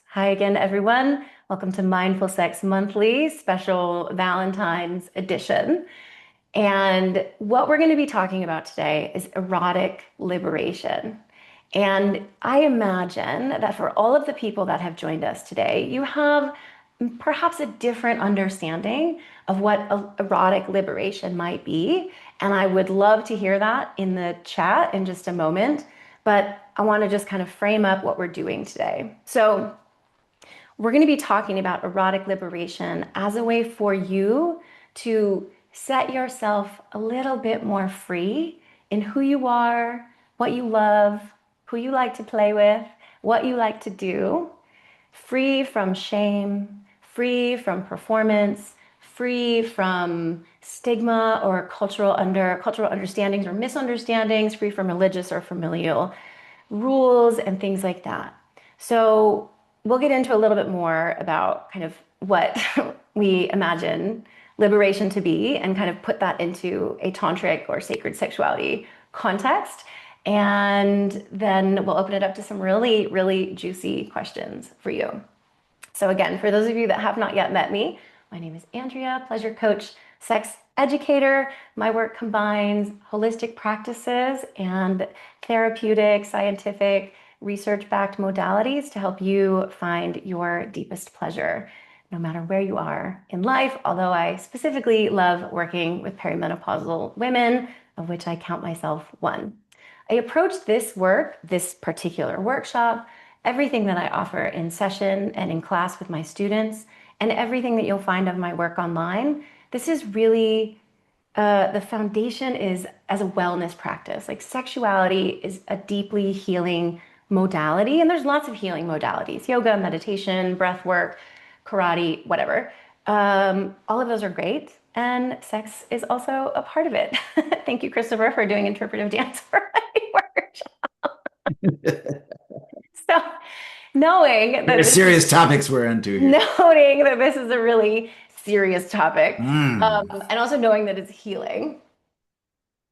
Hi again, everyone. Welcome to Mindful Sex Monthly special Valentine's edition. And what we're going to be talking about today is erotic liberation. And I imagine that for all of the people that have joined us today, you have perhaps a different understanding of what erotic liberation might be. And I would love to hear that in the chat in just a moment. But I want to just kind of frame up what we're doing today. So, we're going to be talking about erotic liberation as a way for you to set yourself a little bit more free in who you are, what you love, who you like to play with, what you like to do, free from shame, free from performance, free from stigma or cultural understandings or misunderstandings, free from religious or familial rules and things like that. So we'll get into a little bit more about kind of what we imagine liberation to be and kind of put that into a tantric or sacred sexuality context. And then we'll open it up to some really, really juicy questions for you. So again, for those of you that have not yet met me, my name is Andrea, pleasure coach, sex educator. My work combines holistic practices and therapeutic, scientific, research-backed modalities to help you find your deepest pleasure, no matter where you are in life, although I specifically love working with perimenopausal women, of which I count myself one. I approach this work, this particular workshop, everything that I offer in session and in class with my students, and everything that you'll find of my work online. This is really the foundation is as a wellness practice. Like sexuality is a deeply healing modality, and there's lots of healing modalities: yoga, meditation, breath work, karate, whatever. All of those are great, and sex is also a part of it. Thank you, Christopher, for doing interpretive dance for my workshop. So, knowing that Very this is serious topics we're into here. noting that this is a really serious topic, Mm. and also knowing that it's healing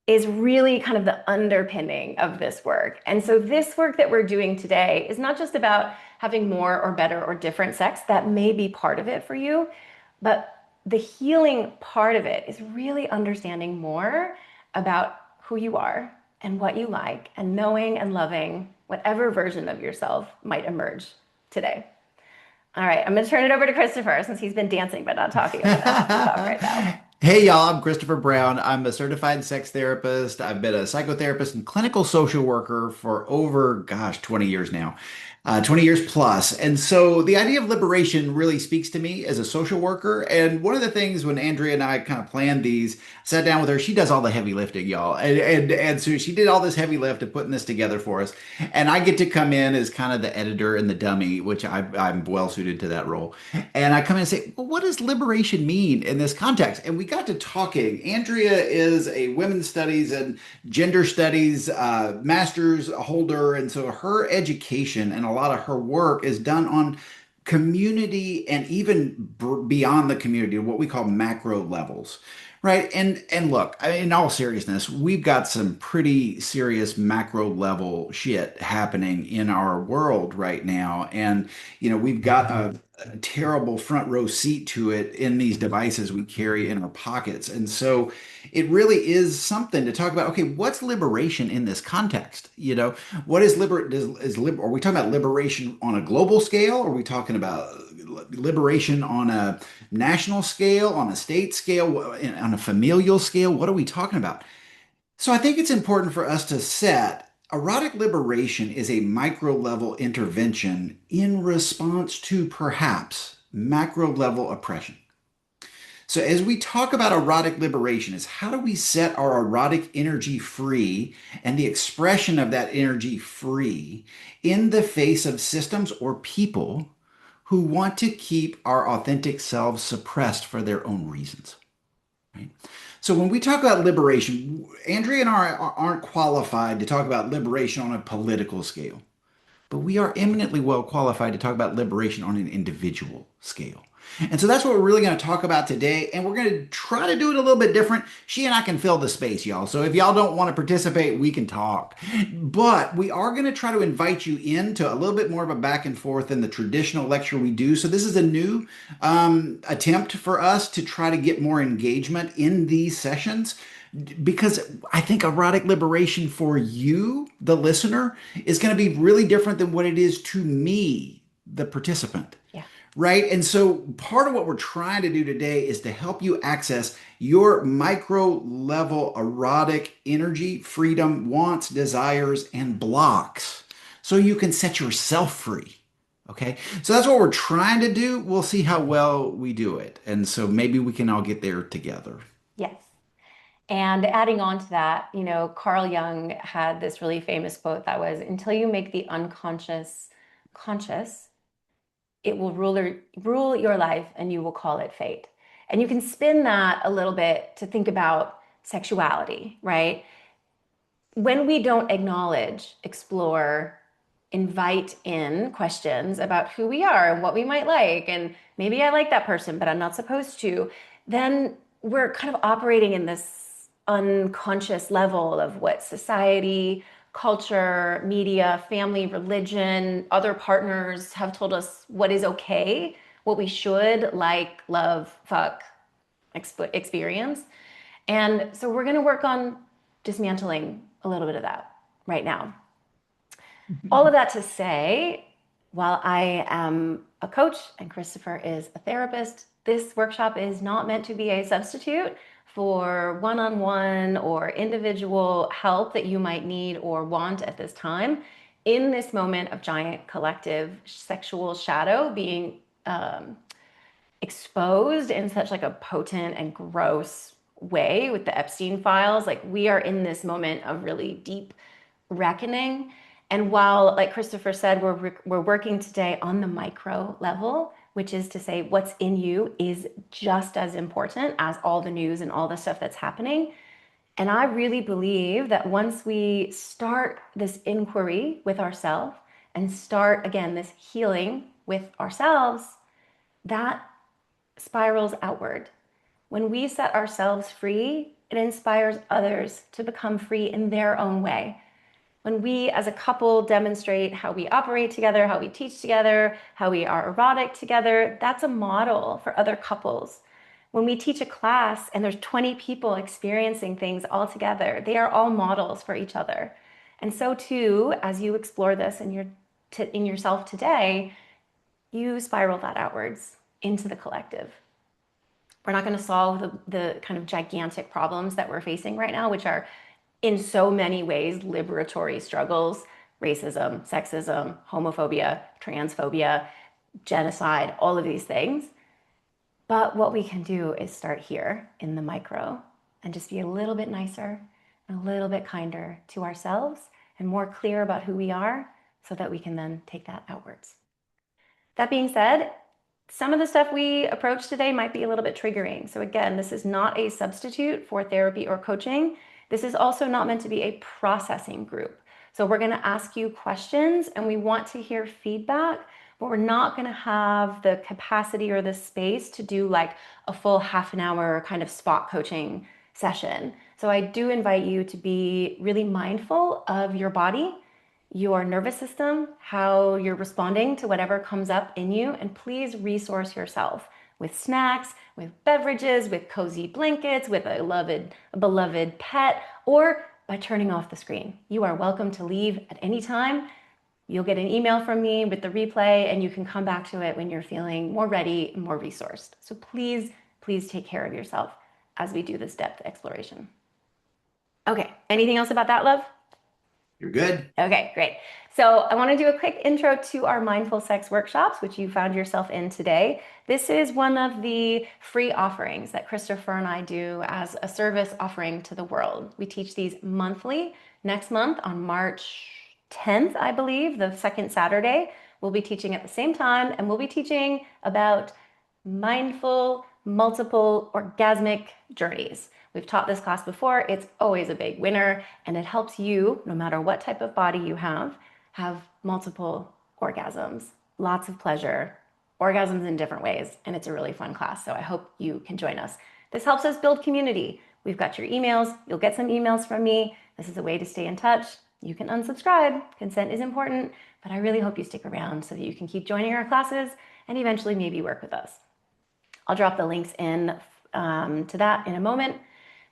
is really kind of the underpinning of this work. And so this work that we're doing today is not just about having more or better or different sex. That may be part of it for you, but the healing part of it is really understanding more about who you are and what you like, and knowing and loving whatever version of yourself might emerge today. All right, I'm going to turn it over to Christopher since he's been dancing but not talking. I'm going to have him talk right now. Hey y'all, I'm Christopher Brown. I'm a certified sex therapist. I've been a psychotherapist and clinical social worker for over, 20 years now. 20 years plus. And so the idea of liberation really speaks to me as a social worker. And one of the things when Andrea and I kind of planned these, sat down with her, she does all the heavy lifting, y'all. And so she did all this heavy lift of putting this together for us. And I get to come in as kind of the editor and the dummy, which I'm well suited to that role. And I come in and say, well, what does liberation mean in this context? And we got to talking. Andrea is a women's studies and gender studies master's holder. And so her education and a lot of her work is done on community and even beyond the community, what we call macro levels. Right. And look, in all seriousness, we've got some pretty serious macro level shit happening in our world right now. And, we've got a terrible front row seat to it in these devices we carry in our pockets. And so it really is something to talk about. Okay, what's liberation in this context? What is are we talking about liberation on a global scale? Are we talking about liberation on a national scale, on a state scale, on a familial scale? What are we talking about? So I think it's important for us to set erotic liberation is a micro level intervention in response to perhaps macro level oppression. So as we talk about erotic liberation, is how do we set our erotic energy free and the expression of that energy free in the face of systems or people who want to keep our authentic selves suppressed for their own reasons, right? So when we talk about liberation, Andrea and I aren't qualified to talk about liberation on a political scale, but we are eminently well qualified to talk about liberation on an individual scale. And so that's what we're really going to talk about today. And we're going to try to do it a little bit different. She and I can fill the space, y'all. So if y'all don't want to participate, we can talk. But we are going to try to invite you into a little bit more of a back and forth than the traditional lecture we do. So this is a new attempt for us to try to get more engagement in these sessions because I think erotic liberation for you, the listener, is going to be really different than what it is to me, the participant. Yeah. Right. And so part of what we're trying to do today is to help you access your micro level erotic energy, freedom, wants, desires, and blocks so you can set yourself free. Okay. So that's what we're trying to do. We'll see how well we do it. And so maybe we can all get there together. Yes. And adding on to that, Carl Jung had this really famous quote that was, until you make the unconscious conscious, it will rule your life and you will call it fate. And you can spin that a little bit to think about sexuality, right? When we don't acknowledge, explore, invite in questions about who we are and what we might like, and maybe I like that person, but I'm not supposed to, then we're kind of operating in this unconscious level of what society, culture, media, family, religion, other partners have told us what is okay, what we should like, love, fuck, experience. And so we're going to work on dismantling a little bit of that right now. All of that to say, while I am a coach and Christopher is a therapist, this workshop is not meant to be a substitute for one-on-one or individual help that you might need or want at this time in this moment of giant collective sexual shadow being exposed in such like a potent and gross way with the Epstein files. Like we are in this moment of really deep reckoning. And while, like Christopher said, we're working today on the micro level, which is to say what's in you is just as important as all the news and all the stuff that's happening. And I really believe that once we start this inquiry with ourselves and start again this healing with ourselves, that spirals outward. When we set ourselves free, it inspires others to become free in their own way. When we as a couple demonstrate how we operate together, how we teach together, how we are erotic together, that's a model for other couples. When we teach a class and there's 20 people experiencing things all together, they are all models for each other. And so too, as you explore this in yourself today, you spiral that outwards into the collective. We're not going to solve the kind of gigantic problems that we're facing right now, which are in so many ways liberatory struggles: racism, sexism, homophobia, transphobia, genocide, all of these things. But what we can do is start here in the micro and just be a little bit nicer and a little bit kinder to ourselves and more clear about who we are so that we can then take that outwards. That being said, some of the stuff we approach today might be a little bit triggering. So again, this is not a substitute for therapy or coaching. This is also not meant to be a processing group. So we're going to ask you questions and we want to hear feedback, but we're not going to have the capacity or the space to do like a full half an hour kind of spot coaching session. So I do invite you to be really mindful of your body, your nervous system, how you're responding to whatever comes up in you, and please resource yourself with snacks, with beverages, with cozy blankets, with a beloved pet, or by turning off the screen. You are welcome to leave at any time. You'll get an email from me with the replay and you can come back to it when you're feeling more ready and more resourced. So please, please take care of yourself as we do this depth exploration. Okay, anything else about that, love? You're good. Okay, great. So I want to do a quick intro to our mindful sex workshops, which you found yourself in today. This is one of the free offerings that Christopher and I do as a service offering to the world. We teach these monthly. Next month on March 10th, I believe, the second Saturday, we'll be teaching at the same time, and we'll be teaching about mindful, multiple orgasmic journeys. We've taught this class before. It's always a big winner, and it helps you, no matter what type of body you have multiple orgasms, lots of pleasure, orgasms in different ways, and it's a really fun class. So I hope you can join us. This helps us build community. We've got your emails. You'll get some emails from me. This is a way to stay in touch. You can unsubscribe. Consent is important, but I really hope you stick around so that you can keep joining our classes and eventually maybe work with us. I'll drop the links in to that in a moment.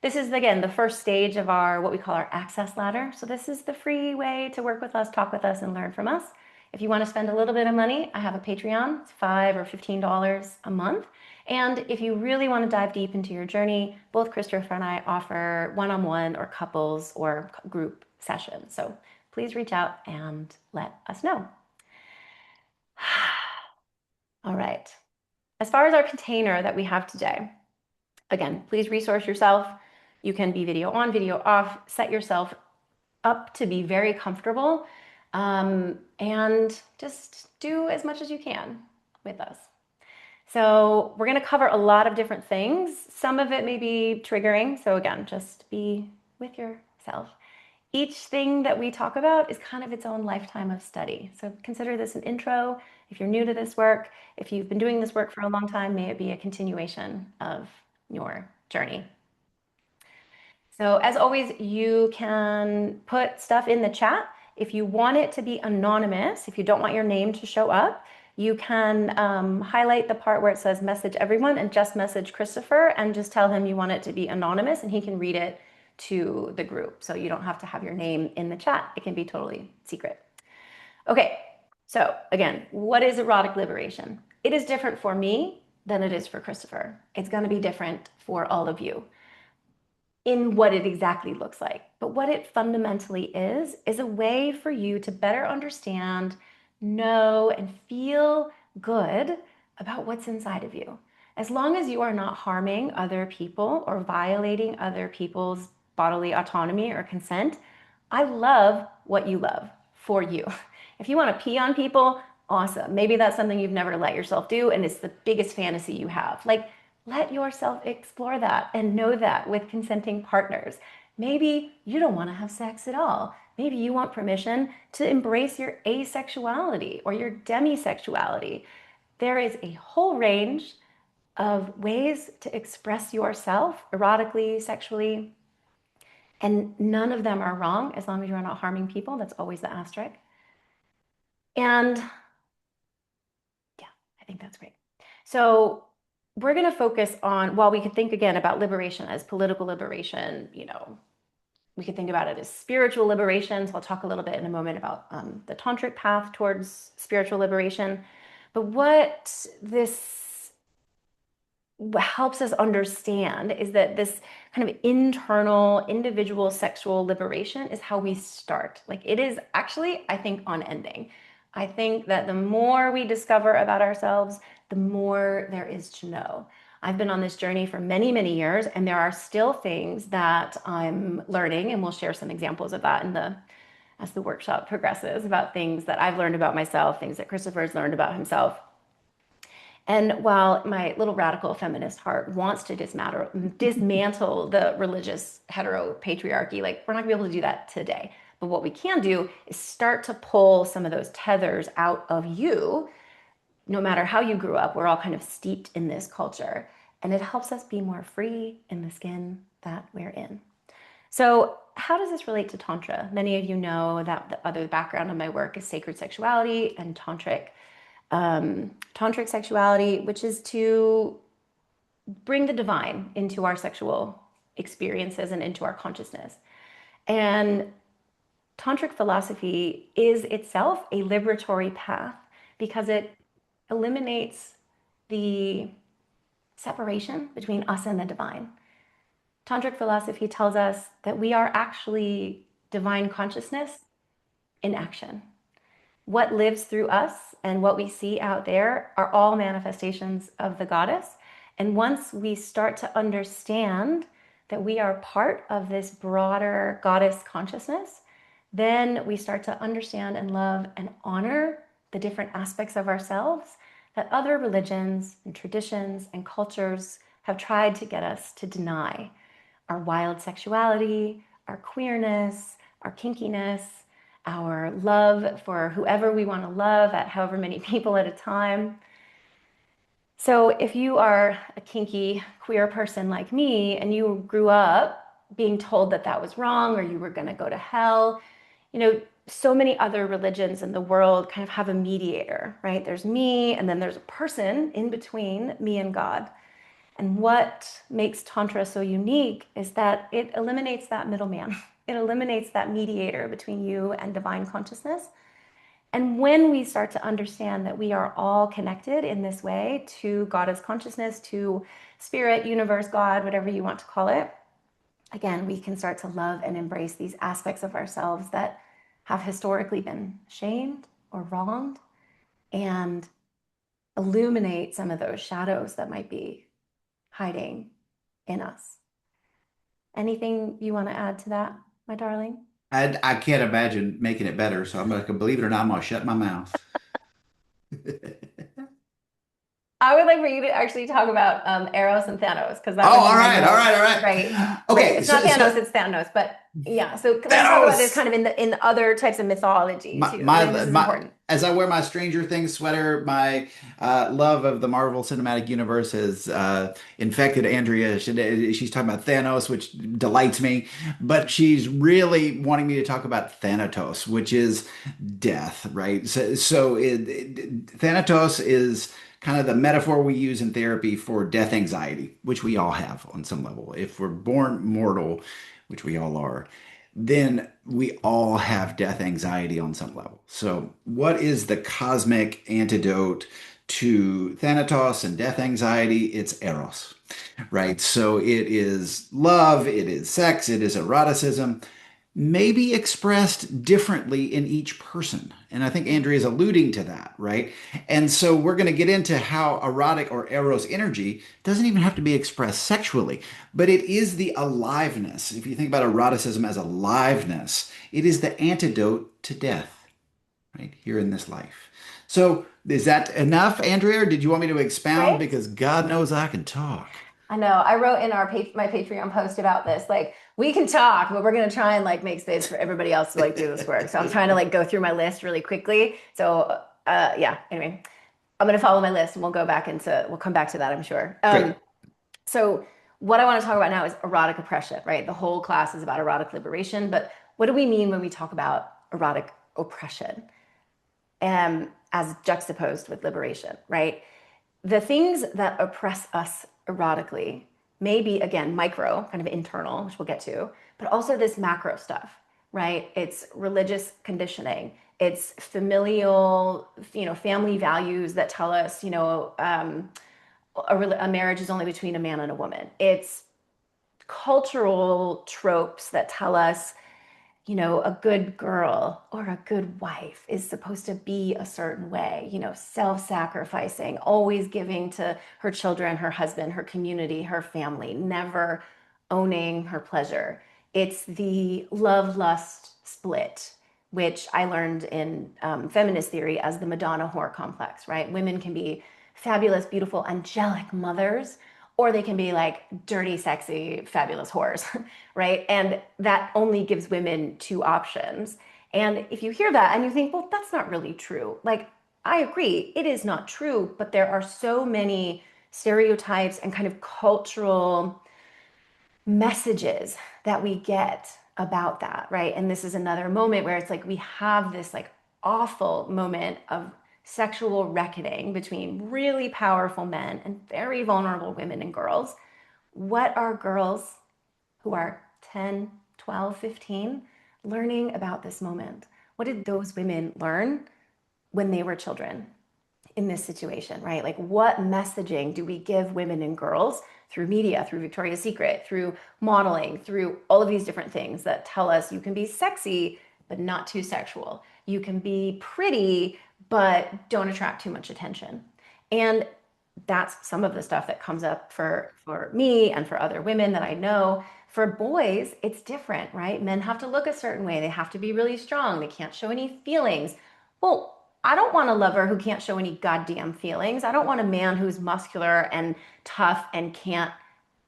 This is, again, the first stage of our what we call our access ladder. So this is the free way to work with us, talk with us, and learn from us. If you want to spend a little bit of money, I have a Patreon. It's $5 or $15 a month. And if you really want to dive deep into your journey, both Christopher and I offer one-on-one or couples or group sessions. So please reach out and let us know. All right. As far as our container that we have today, again, please resource yourself. You can be video on, video off, set yourself up to be very comfortable, and just do as much as you can with us. So we're going to cover a lot of different things. Some of it may be triggering. So again, just be with yourself. Each thing that we talk about is kind of its own lifetime of study. So consider this an intro. If you're new to this work, if you've been doing this work for a long time, may it be a continuation of your journey. So as always, you can put stuff in the chat. If you want it to be anonymous, if you don't want your name to show up, you can highlight the part where it says message everyone and just message Christopher and just tell him you want it to be anonymous and he can read it to the group. So you don't have to have your name in the chat. It can be totally secret. Okay, so again, what is erotic liberation? It is different for me than it is for Christopher. It's going to be different for all of you in what it exactly looks like. But what it fundamentally is a way for you to better understand, know, and feel good about what's inside of you. As long as you are not harming other people or violating other people's bodily autonomy or consent, I love what you love for you. If you want to pee on people, awesome. Maybe that's something you've never let yourself do, and it's the biggest fantasy you have. Like, let yourself explore that and know that with consenting partners. Maybe you don't want to have sex at all. Maybe you want permission to embrace your asexuality or your demisexuality. There is a whole range of ways to express yourself erotically, sexually, and none of them are wrong as long as you're not harming people. That's always the asterisk. And yeah, I think that's great. So we're going to focus on, while we could think again about liberation as political liberation, we could think about it as spiritual liberation. So I'll talk a little bit in a moment about the tantric path towards spiritual liberation. But what this helps us understand is that this kind of internal individual sexual liberation is how we start. Like, it is actually, I think, unending. I think that the more we discover about ourselves, the more there is to know. I've been on this journey for many, many years, and there are still things that I'm learning, and we'll share some examples of that as the workshop progresses, about things that I've learned about myself, things that Christopher's learned about himself. And while my little radical feminist heart wants to dismantle the religious heteropatriarchy, like, we're not gonna be able to do that today. But what we can do is start to pull some of those tethers out of you. No matter how you grew up, we're all kind of steeped in this culture. And it helps us be more free in the skin that we're in. So how does this relate to Tantra? Many of you know that the other background of my work is sacred sexuality and tantric sexuality, which is to bring the divine into our sexual experiences and into our consciousness. And tantric philosophy is itself a liberatory path because it eliminates the separation between us and the divine. Tantric philosophy tells us that we are actually divine consciousness in action. What lives through us and what we see out there are all manifestations of the goddess. And once we start to understand that we are part of this broader goddess consciousness, then we start to understand and love and honor the different aspects of ourselves that other religions and traditions and cultures have tried to get us to deny. Our wild sexuality, our queerness, our kinkiness, our love for whoever we want to love at however many people at a time. So if you are a kinky queer person like me and you grew up being told that that was wrong or you were going to go to hell, so many other religions in the world kind of have a mediator, right? There's me, and then there's a person in between me and God. And what makes Tantra so unique is that it eliminates that middleman. It eliminates that mediator between you and divine consciousness. And when we start to understand that we are all connected in this way to Goddess consciousness, to spirit, universe, God, whatever you want to call it, again, we can start to love and embrace these aspects of ourselves that have historically been shamed or wronged and illuminate some of those shadows that might be hiding in us. Anything you want to add to that, my darling? I can't imagine making it better. So I'm going to, believe it or not, I'm going to shut my mouth. I would like for you to actually talk about Eros and Thanos because Oh, that would be all my right, all most right, all right. right. Right. Okay, It's not so Thanos, it's Thanos. But yeah, so let's talk about this Thanos. kind of in the other types of mythology My, too. I think my this is my important. as I wear my Stranger Things sweater, my love of the Marvel Cinematic Universe has infected Andrea. She's talking about Thanos, which delights me, but she's really wanting me to talk about Thanatos, which is death, right? Thanatos is kind of the metaphor we use in therapy for death anxiety, which we all have on some level. If we're born mortal, which we all are, then we all have death anxiety on some level. So, what is the cosmic antidote to Thanatos and death anxiety? It's Eros, right? So, it is love, it is sex, it is eroticism, maybe expressed differently in each person. And I think Andrea is alluding to that, right? And so we're going to get into how erotic or eros energy doesn't even have to be expressed sexually, but it is the aliveness. If you think about eroticism as aliveness, it is the antidote to death, right? Here in this life. So is that enough, Andrea, or did you want me to expound? Right? Because God knows I can talk. I know. I wrote in my Patreon post about this. Like, we can talk, but we're gonna try and like make space for everybody else to like do this work. So I'm trying to like go through my list really quickly. So yeah. Anyway, I'm gonna follow my list, and we'll come back to that, I'm sure. Great. So what I want to talk about now is erotic oppression, right? The whole class is about erotic liberation, but what do we mean when we talk about erotic oppression as juxtaposed with liberation, right? The things that oppress us erotically may be, again, micro, kind of internal, which we'll get to, but also this macro stuff, right? It's religious conditioning. It's familial, family values that tell us, a marriage is only between a man and a woman. It's cultural tropes that tell us, a good girl or a good wife is supposed to be a certain way, self-sacrificing, always giving to her children, her husband, her community, her family, never owning her pleasure. It's the love lust split, which I learned in feminist theory as the Madonna whore complex, right? Women can be fabulous, beautiful, angelic mothers, or they can be like dirty, sexy, fabulous whores, right? And that only gives women two options. And if you hear that and you think, well, that's not really true, like, I agree, it is not true, but there are so many stereotypes and kind of cultural messages that we get about that, right? And this is another moment where it's like we have this like awful moment of sexual reckoning between really powerful men and very vulnerable women and girls. What are girls who are 10, 12, 15 learning about this moment? What did those women learn when they were children in this situation, right? Like, what messaging do we give women and girls through media, through Victoria's Secret, through modeling, through all of these different things that tell us you can be sexy, but not too sexual. You can be pretty, but don't attract too much attention. And that's some of the stuff that comes up for me and for other women that I know. For boys, it's different, right? Men have to look a certain way. They have to be really strong. They can't show any feelings. Well, I don't want a lover who can't show any goddamn feelings. I don't want a man who's muscular and tough and can't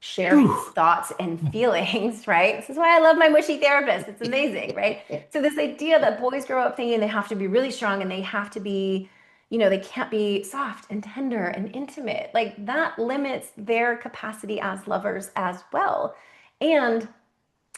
share his Whew. thoughts and feelings, right? This is why I love my mushy therapist. It's amazing, right? So this idea that boys grow up thinking they have to be really strong and they have to be, they can't be soft and tender and intimate. Like that limits their capacity as lovers as well. And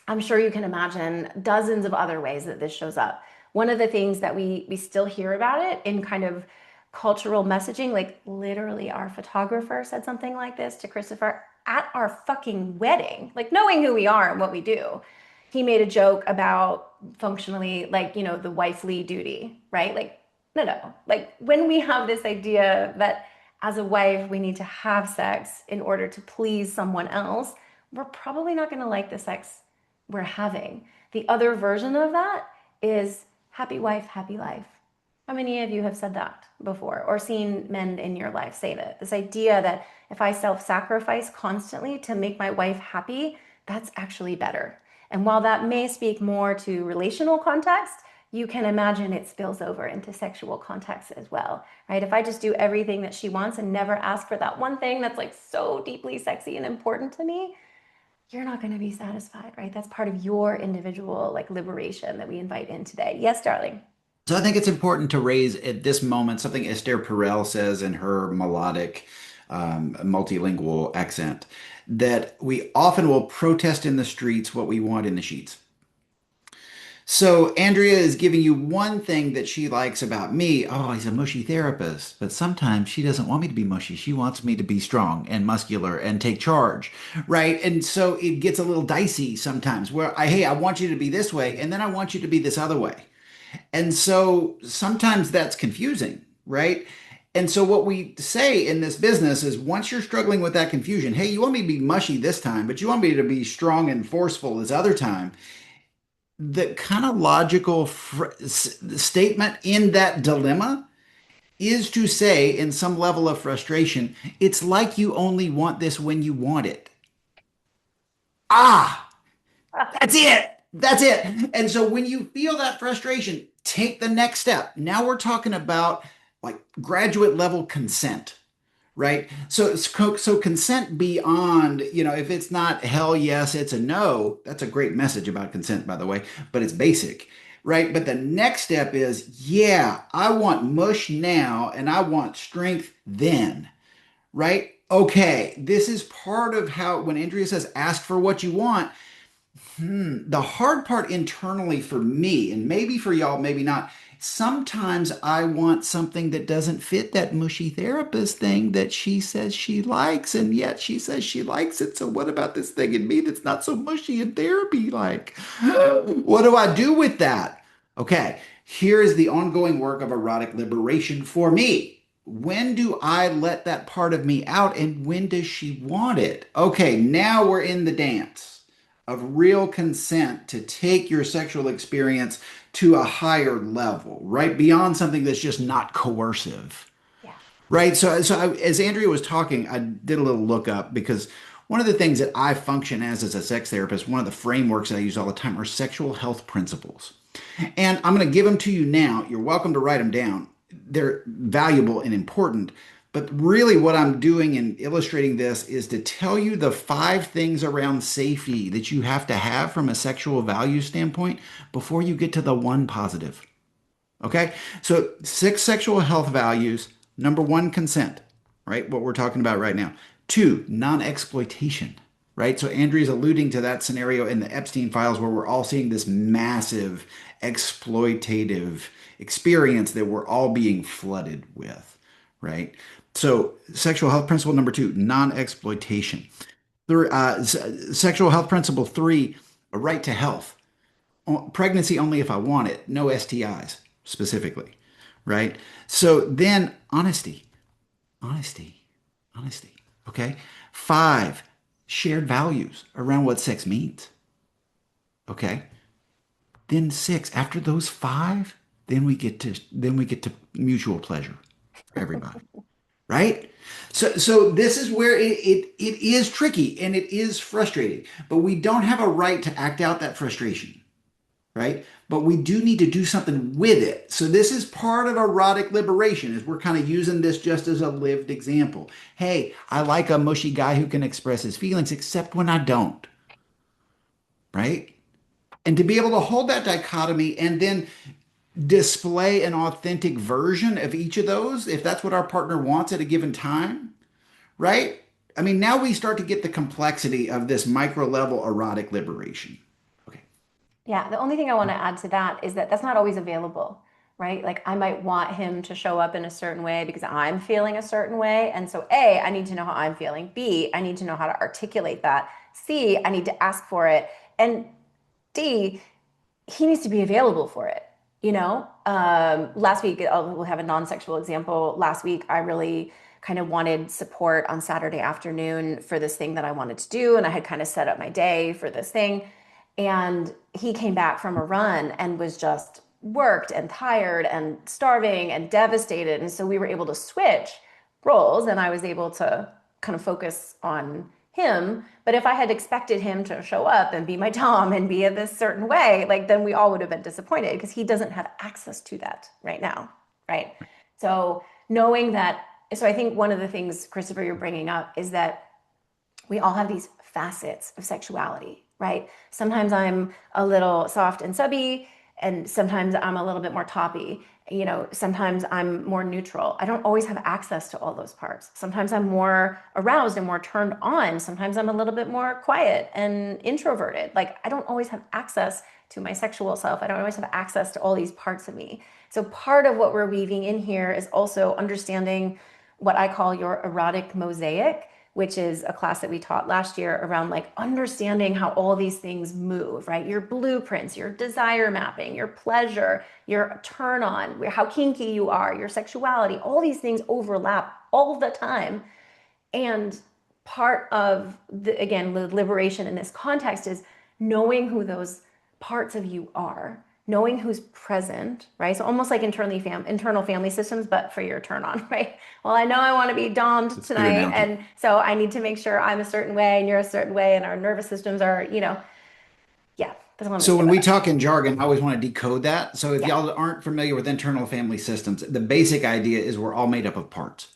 I'm sure you can imagine dozens of other ways that this shows up. One of the things that we still hear about it in kind of cultural messaging, like literally our photographer said something like this to Christopher at our fucking wedding, like knowing who we are and what we do. He made a joke about functionally like, the wifely duty, right? Like, no. Like when we have this idea that as a wife, we need to have sex in order to please someone else, we're probably not going to like the sex we're having. The other version of that is happy wife, happy life. How many of you have said that before or seen men in your life say that? This idea that if I self sacrifice constantly to make my wife happy, that's actually better. And while that may speak more to relational context, you can imagine it spills over into sexual context as well, right? If I just do everything that she wants and never ask for that one thing that's like so deeply sexy and important to me, you're not going to be satisfied, right? That's part of your individual like liberation that we invite in today. Yes, darling. So I think it's important to raise at this moment something Esther Perel says in her melodic, multilingual accent that we often will protest in the streets what we want in the sheets. So Andrea is giving you one thing that she likes about me. Oh, he's a mushy therapist. But sometimes she doesn't want me to be mushy. She wants me to be strong and muscular and take charge, right? And so it gets a little dicey sometimes where hey, I want you to be this way, and then I want you to be this other way. And so sometimes that's confusing, right? And so what we say in this business is once you're struggling with that confusion, hey, you want me to be mushy this time, but you want me to be strong and forceful this other time, the kind of logical statement in that dilemma is to say, in some level of frustration, it's like you only want this when you want it. Ah, that's it. That's it. And so when you feel that frustration, take the next step. Now we're talking about like graduate level consent, right? So consent beyond, if it's not hell yes, it's a no. That's a great message about consent, by the way, but it's basic, right? But the next step is, yeah, I want mush now and I want strength then, right? Okay, this is part of how when Andrea says ask for what you want, the hard part internally for me, and maybe for y'all, maybe not, sometimes I want something that doesn't fit that mushy therapist thing that she says she likes, and yet she says she likes it. So what about this thing in me that's not so mushy in therapy? Like, what do I do with that? Okay, here is the ongoing work of erotic liberation for me. When do I let that part of me out, and when does she want it? Okay, now we're in the dance of real consent to take your sexual experience to a higher level, right? Beyond something that's just not coercive, Yeah. right? As Andrea was talking, I did a little look up because one of the things that I function as a sex therapist, one of the frameworks that I use all the time are sexual health principles. And I'm going to give them to you now. You're welcome to write them down. They're valuable and important. But really, what I'm doing in illustrating this is to tell you the 5 things around safety that you have to have from a sexual value standpoint before you get to the one positive. Okay? So, 6 sexual health values. Number 1, consent, right? What we're talking about right now. 2, non exploitation, right? So, Andrea's alluding to that scenario in the Epstein files where we're all seeing this massive exploitative experience that we're all being flooded with, right? So, sexual health principle number 2, non exploitation. Sexual health principle 3, a right to health. Pregnancy only if I want it, no STIs specifically, right? So then honesty, honesty, honesty. Okay. 5, shared values around what sex means. Okay. Then 6, after those 5, then we get to mutual pleasure for everybody. Right? So this is where it is tricky and it is frustrating, but we don't have a right to act out that frustration, right? But we do need to do something with it. So this is part of erotic liberation, is we're kind of using this just as a lived example. Hey, I like a mushy guy who can express his feelings, except when I don't, right? And to be able to hold that dichotomy and then display an authentic version of each of those if that's what our partner wants at a given time, right? I mean, now we start to get the complexity of this micro level erotic liberation. Okay. Yeah, the only thing I want to add to that is that that's not always available, right? Like I might want him to show up in a certain way because I'm feeling a certain way. And so, A, I need to know how I'm feeling. B, I need to know how to articulate that. C, I need to ask for it. And D, he needs to be available for it. Last week, we'll have a non-sexual example. Last week, I really kind of wanted support on Saturday afternoon for this thing that I wanted to do. And I had kind of set up my day for this thing. And he came back from a run and was just worked and tired and starving and devastated. And so we were able to switch roles and I was able to kind of focus on him. But if I had expected him to show up and be my Tom and be in this certain way, like then we all would have been disappointed because he doesn't have access to that right now. Right. So knowing that, so I think one of the things, Christopher, you're bringing up is that we all have these facets of sexuality, right? Sometimes I'm a little soft and subby, and sometimes I'm a little bit more toppy. Sometimes I'm more neutral. I don't always have access to all those parts. Sometimes I'm more aroused and more turned on. Sometimes I'm a little bit more quiet and introverted. Like I don't always have access to my sexual self. I don't always have access to all these parts of me. So part of what we're weaving in here is also understanding what I call your erotic mosaic, which is a class that we taught last year around like understanding how all these things move, right? Your blueprints, your desire mapping, your pleasure, your turn on, how kinky you are, your sexuality, all these things overlap all the time. And part of again, the liberation in this context is knowing who those parts of you are, knowing who's present, right? So almost like internal family systems, but for your turn on, right? Well, I know I want to be domed That's a good tonight, analogy. and so I need to make sure I'm a certain way and you're a certain way, and our nervous systems are, yeah, that's what I'm going to So say when about we that. talk in jargon, I always want to decode that. So if Yeah. y'all aren't familiar with internal family systems, the basic idea is we're all made up of parts,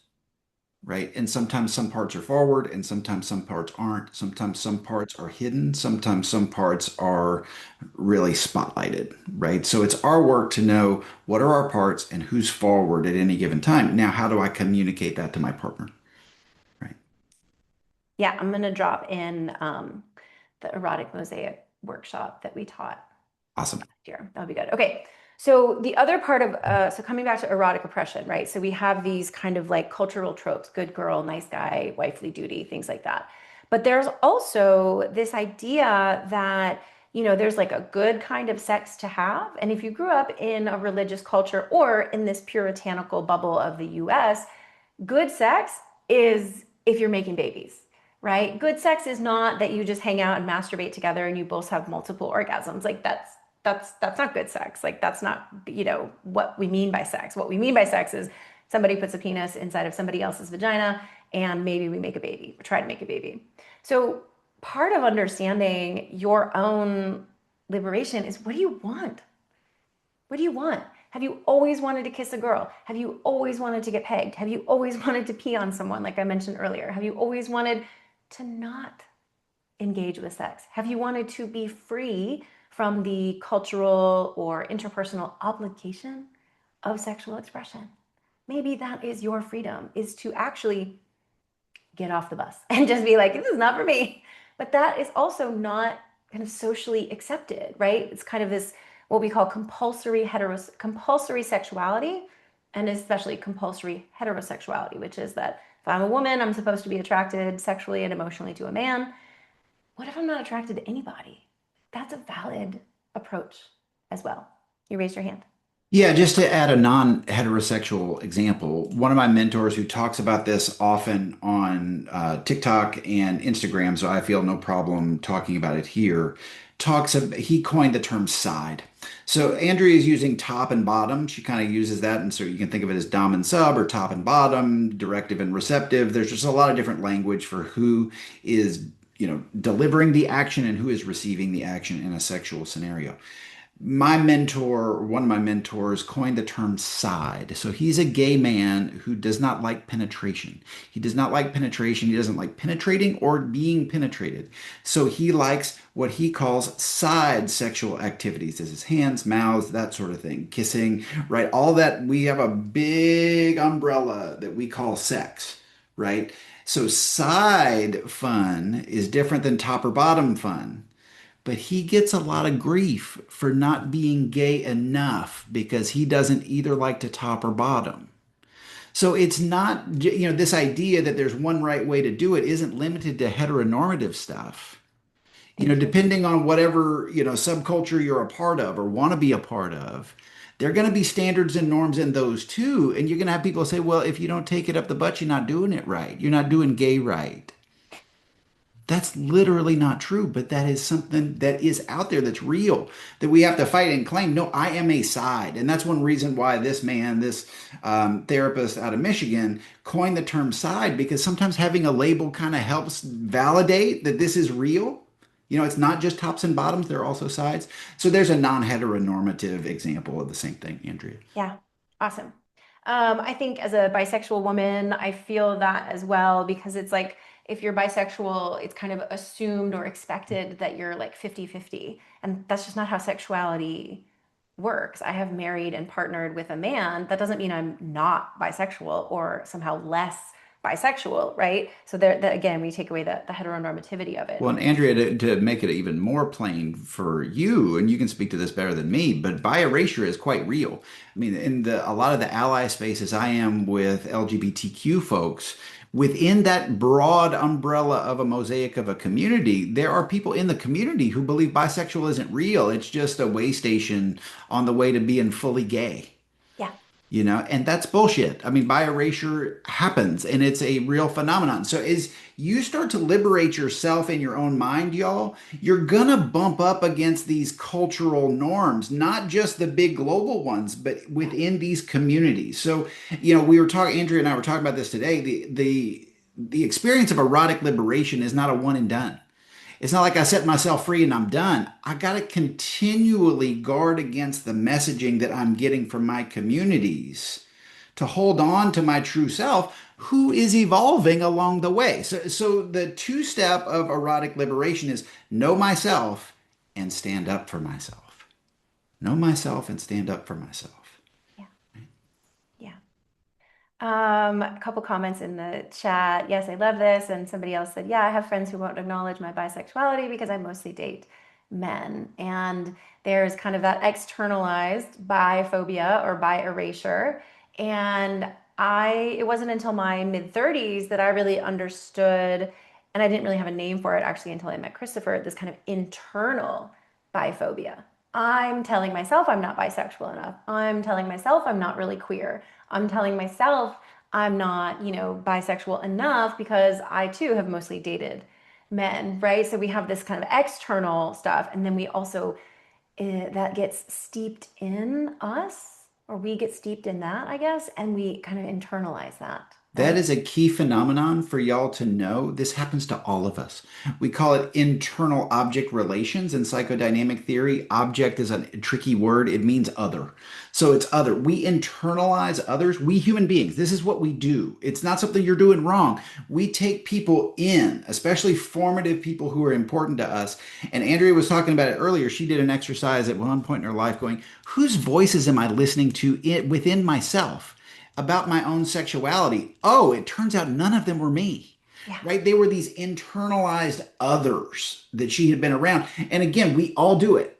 right? And sometimes some parts are forward and sometimes some parts aren't. Sometimes some parts are hidden. Sometimes some parts are really spotlighted, right? So it's our work to know what are our parts and who's forward at any given time. Now, how do I communicate that to my partner? Right. Yeah, I'm going to drop in the erotic mosaic workshop that we taught Awesome. last year. That would be good. Okay. So the other part of so coming back to erotic oppression, right? So we have these kind of like cultural tropes, good girl, nice guy, wifely duty, things like that. But there's also this idea that, there's like a good kind of sex to have. And if you grew up in a religious culture or in this puritanical bubble of the US, good sex is if you're making babies, right? Good sex is not that you just hang out and masturbate together and you both have multiple orgasms. Like that's not good sex. Like that's not, what we mean by sex. What we mean by sex is somebody puts a penis inside of somebody else's vagina and maybe we make a baby, or try to make a baby. So part of understanding your own liberation is what do you want? What do you want? Have you always wanted to kiss a girl? Have you always wanted to get pegged? Have you always wanted to pee on someone, like I mentioned earlier? Have you always wanted to not engage with sex? Have you wanted to be free from the cultural or interpersonal obligation of sexual expression? Maybe that is your freedom, is to actually get off the bus and just be like, this is not for me. But that is also not kind of socially accepted, right? It's kind of this what we call compulsory sexuality, and especially compulsory heterosexuality, which is that if I'm a woman, I'm supposed to be attracted sexually and emotionally to a man. What if I'm not attracted to anybody? That's a valid approach as well. You raised your hand. Yeah, just to add a non-heterosexual example, one of my mentors who talks about this often on TikTok and Instagram, so I feel no problem talking about it here, he coined the term side. So Andrea is using top and bottom. She kind of uses that, and so you can think of it as dom and sub or top and bottom, directive and receptive. There's just a lot of different language for who is, delivering the action and who is receiving the action in a sexual scenario. My mentor, one of my mentors, coined the term side. So he's a gay man who does not like penetration. He does not like penetration. He doesn't like penetrating or being penetrated. So he likes what he calls side sexual activities. This is hands, mouths, that sort of thing, kissing, right? All that. We have a big umbrella that we call sex, right? So side fun is different than top or bottom fun, but he gets a lot of grief for not being gay enough because he doesn't either like to top or bottom. So it's not, this idea that there's one right way to do it isn't limited to heteronormative stuff. Interesting. Depending on whatever, subculture you're a part of or want to be a part of, there are going to be standards and norms in those too. And you're going to have people say, well, if you don't take it up the butt, you're not doing it right. You're not doing gay right. That's literally not true, but that is something that is out there that's real that we have to fight and claim. No, I am a side. And that's one reason why this man, this therapist out of Michigan, coined the term side because sometimes having a label kind of helps validate that this is real. It's not just tops and bottoms, there are also sides. So there's a non heteronormative example of the same thing, Andrea. Yeah, awesome. I think as a bisexual woman, I feel that as well because it's like if you're bisexual, it's kind of assumed or expected that you're like 50-50. And that's just not how sexuality works. I have married and partnered with a man. That doesn't mean I'm not bisexual or somehow less bisexual, right? So there, that again, we take away the heteronormativity of it. Well, and Andrea, to make it even more plain for you, and you can speak to this better than me, but bi erasure is quite real. I mean, in a lot of the ally spaces I am with LGBTQ folks, within that broad umbrella of a mosaic of a community, there are people in the community who believe bisexual isn't real. It's just a way station on the way to being fully gay. Yeah. And that's bullshit. I mean, bi-erasure happens and it's a real phenomenon. So as you start to liberate yourself in your own mind, y'all, you're gonna bump up against these cultural norms, not just the big global ones, but within these communities. So, we were talking, Andrea and I were talking about this today. The experience of erotic liberation is not a one and done. It's not like I set myself free and I'm done. I got to continually guard against the messaging that I'm getting from my communities to hold on to my true self, who is evolving along the way. So the two step of erotic liberation is know myself and stand up for myself. Know myself and stand up for myself. Yeah. Yeah. A couple comments in the chat. Yes, I love this. And somebody else said, yeah, I have friends who won't acknowledge my bisexuality because I mostly date men. And there's kind of that externalized biphobia or bi erasure. And it wasn't until my mid 30s that I really understood, and I didn't really have a name for it actually until I met Christopher, this kind of internal biphobia. I'm telling myself I'm not bisexual enough. I'm telling myself I'm not really queer. I'm telling myself I'm not, bisexual enough because I too have mostly dated men, right? So we have this kind of external stuff. And then we also, that gets steeped in us, or we get steeped in that, I guess, and we kind of internalize that, That right? is a key phenomenon for y'all to know. This happens to all of us. We call it internal object relations in psychodynamic theory. Object is a tricky word, it means other. So it's other. We internalize others. We human beings, this is what we do. It's not something you're doing wrong. We take people in, especially formative people who are important to us. And Andrea was talking about it earlier. She did an exercise at one point in her life going, whose voices am I listening to within myself about my own sexuality? Oh, it turns out none of them were me, Yeah. right? They were these internalized others that she had been around. And again, we all do it.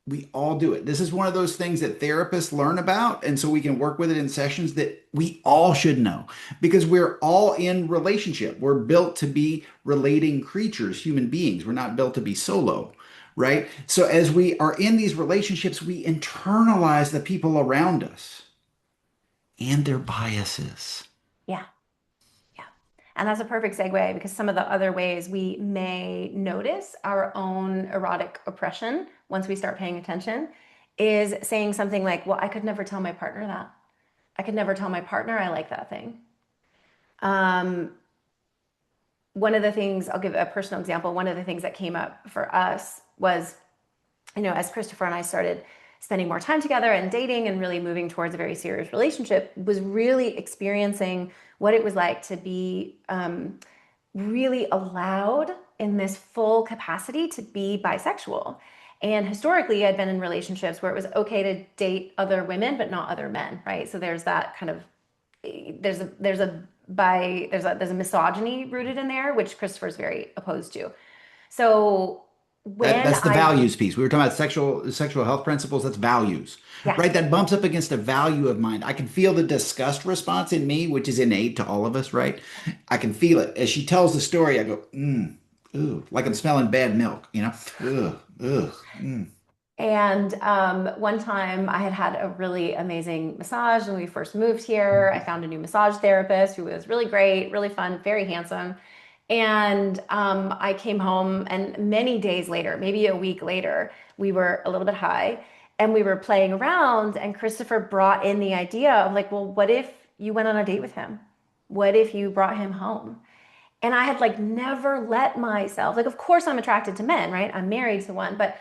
We all do it. This is one of those things that therapists learn about. And so we can work with it in sessions that we all should know because we're all in relationship. We're built to be relating creatures, human beings. We're not built to be solo, right? So as we are in these relationships, we internalize the people around us and their biases. Yeah. Yeah. And that's a perfect segue because some of the other ways we may notice our own erotic oppression once we start paying attention is saying something like, well, I could never tell my partner that. I could never tell my partner I like that thing. Um, One of the things, I'll give a personal example. One of the things that came up for us was, as Christopher and I started spending more time together and dating and really moving towards a very serious relationship, was really experiencing what it was like to be really allowed in this full capacity to be bisexual. And historically, I'd been in relationships where it was okay to date other women, but not other men, right? So there's that kind of there's a misogyny rooted in there, which Christopher's very opposed to. So when That's the I, values piece. We were talking about sexual health principles. That's values, yeah, right? That bumps up against a value of mine. I can feel the disgust response in me, which is innate to all of us, right? I can feel it as she tells the story. I go, ooh, like I'm smelling bad milk, ugh, ugh, mm. and one time I had had a really amazing massage when we first moved here. I found a new massage therapist who was really great, really fun, very handsome. And I came home, and many days later, maybe a week later, we were a little bit high and we were playing around. And Christopher brought in the idea of like, well, what if you went on a date with him? What if you brought him home? And I had like never let myself, like, of course I'm attracted to men, right? I'm married to one, but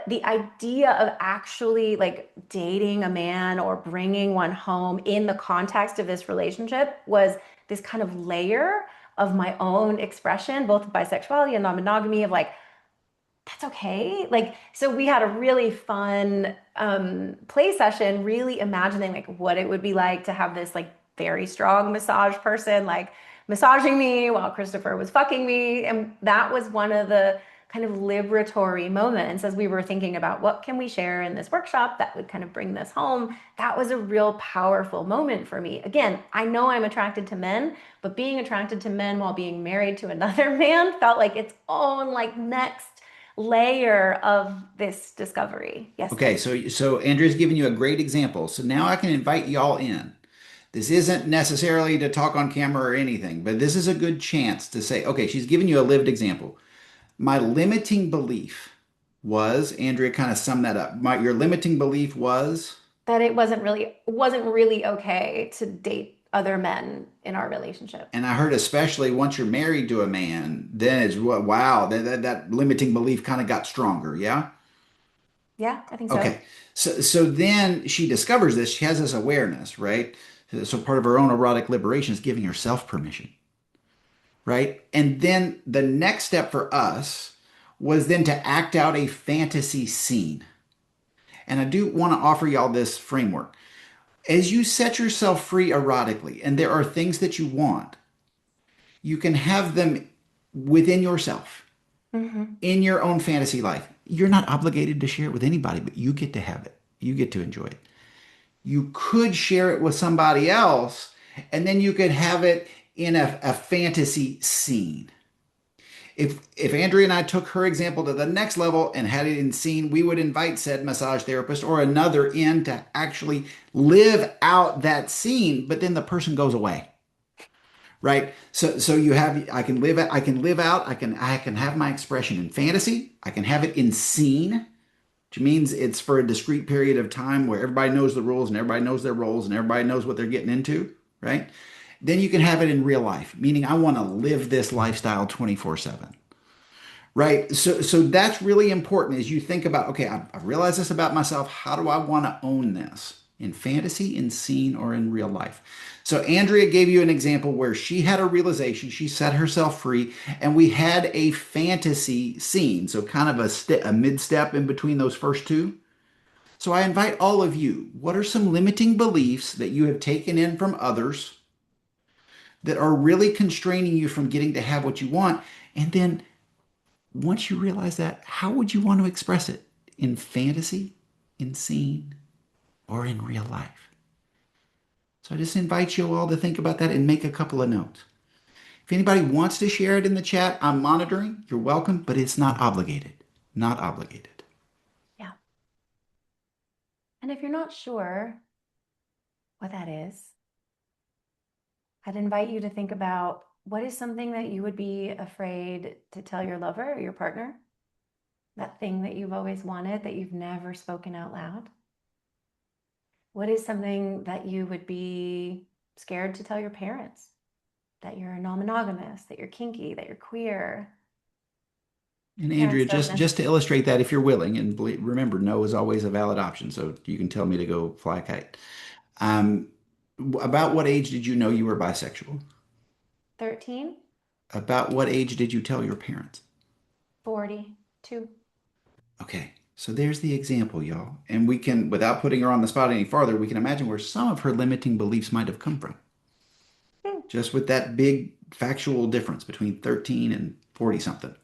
the idea of actually like dating a man or bringing one home in the context of this relationship was this kind of layer of my own expression, both of bisexuality and non-monogamy, of like, that's okay. Like, so we had a really fun play session, really imagining like what it would be like to have this like very strong massage person like massaging me while Christopher was fucking me. And that was one of the kind of liberatory moments as we were thinking about what can we share in this workshop that would kind of bring this home. That was a real powerful moment for me. Again, I know I'm attracted to men, but being attracted to men while being married to another man felt like its own like next layer of this discovery. Yes, Okay, Ken. so Andrea's giving you a great example. So now I can invite y'all in. This isn't necessarily to talk on camera or anything, but this is a good chance to say, okay, she's giving you a lived example. My limiting belief was, Andrea kind of summed that up. Your limiting belief was, That it wasn't really okay to date other men in our relationship. and I heard especially once you're married to a man, then it's wow, that limiting belief kind of got stronger. Yeah. Yeah, I think so. Okay. So then she discovers this. She has this awareness, right? So part of her own erotic liberation is giving herself permission, right? And then the next step for us was then to act out a fantasy scene. And I do want to offer y'all this framework. As you set yourself free erotically, and there are things that you want, you can have them within yourself, Hmm. in your own fantasy life. You're not obligated to share it with anybody, but you get to have it. You get to enjoy it. You could share it with somebody else, and then you could have it in a fantasy scene. If Andrea and I took her example to the next level and had it in scene, we would invite said massage therapist or another in to actually live out that scene, but then the person goes away. Right? So you have I can live out, I can have my expression in fantasy, I can have it in scene, which means it's for a discrete period of time where everybody knows the rules and everybody knows their roles and everybody knows what they're getting into, right? Then you can have it in real life, meaning I want to live this lifestyle 24/7. Right. So that's really important as you think about, okay, I've realized this about myself. How do I want to own this in fantasy, in scene, or in real life? So Andrea gave you an example where she had a realization, she set herself free, and we had a fantasy scene. So kind of a mid step in between those first two. So I invite all of you, what are some limiting beliefs that you have taken in from others that are really constraining you from getting to have what you want? And then once you realize that, how would you want to express it? In fantasy, in scene, or in real life? So I just invite you all to think about that and make a couple of notes. If anybody wants to share it in the chat, I'm monitoring. You're welcome, but it's not obligated. Not obligated. Yeah. And if you're not sure what that is, I'd invite you to think about what is something that you would be afraid to tell your lover or your partner? That thing that you've always wanted that you've never spoken out loud? What is something that you would be scared to tell your parents? That you're non-monogamous, that you're kinky, that you're queer? And Parents Andrea, don't just to necessarily. illustrate that, if you're willing, and remember, no is always a valid option, so you can tell me to go fly a kite. Um, about what age did you know you were bisexual? 13, About what age did you tell your parents? 42. Okay, so there's the example, y'all. And we can, without putting her on the spot any farther, we can imagine where some of her limiting beliefs might have come from. Hmm. Just with that big factual difference between 13 and 40 something.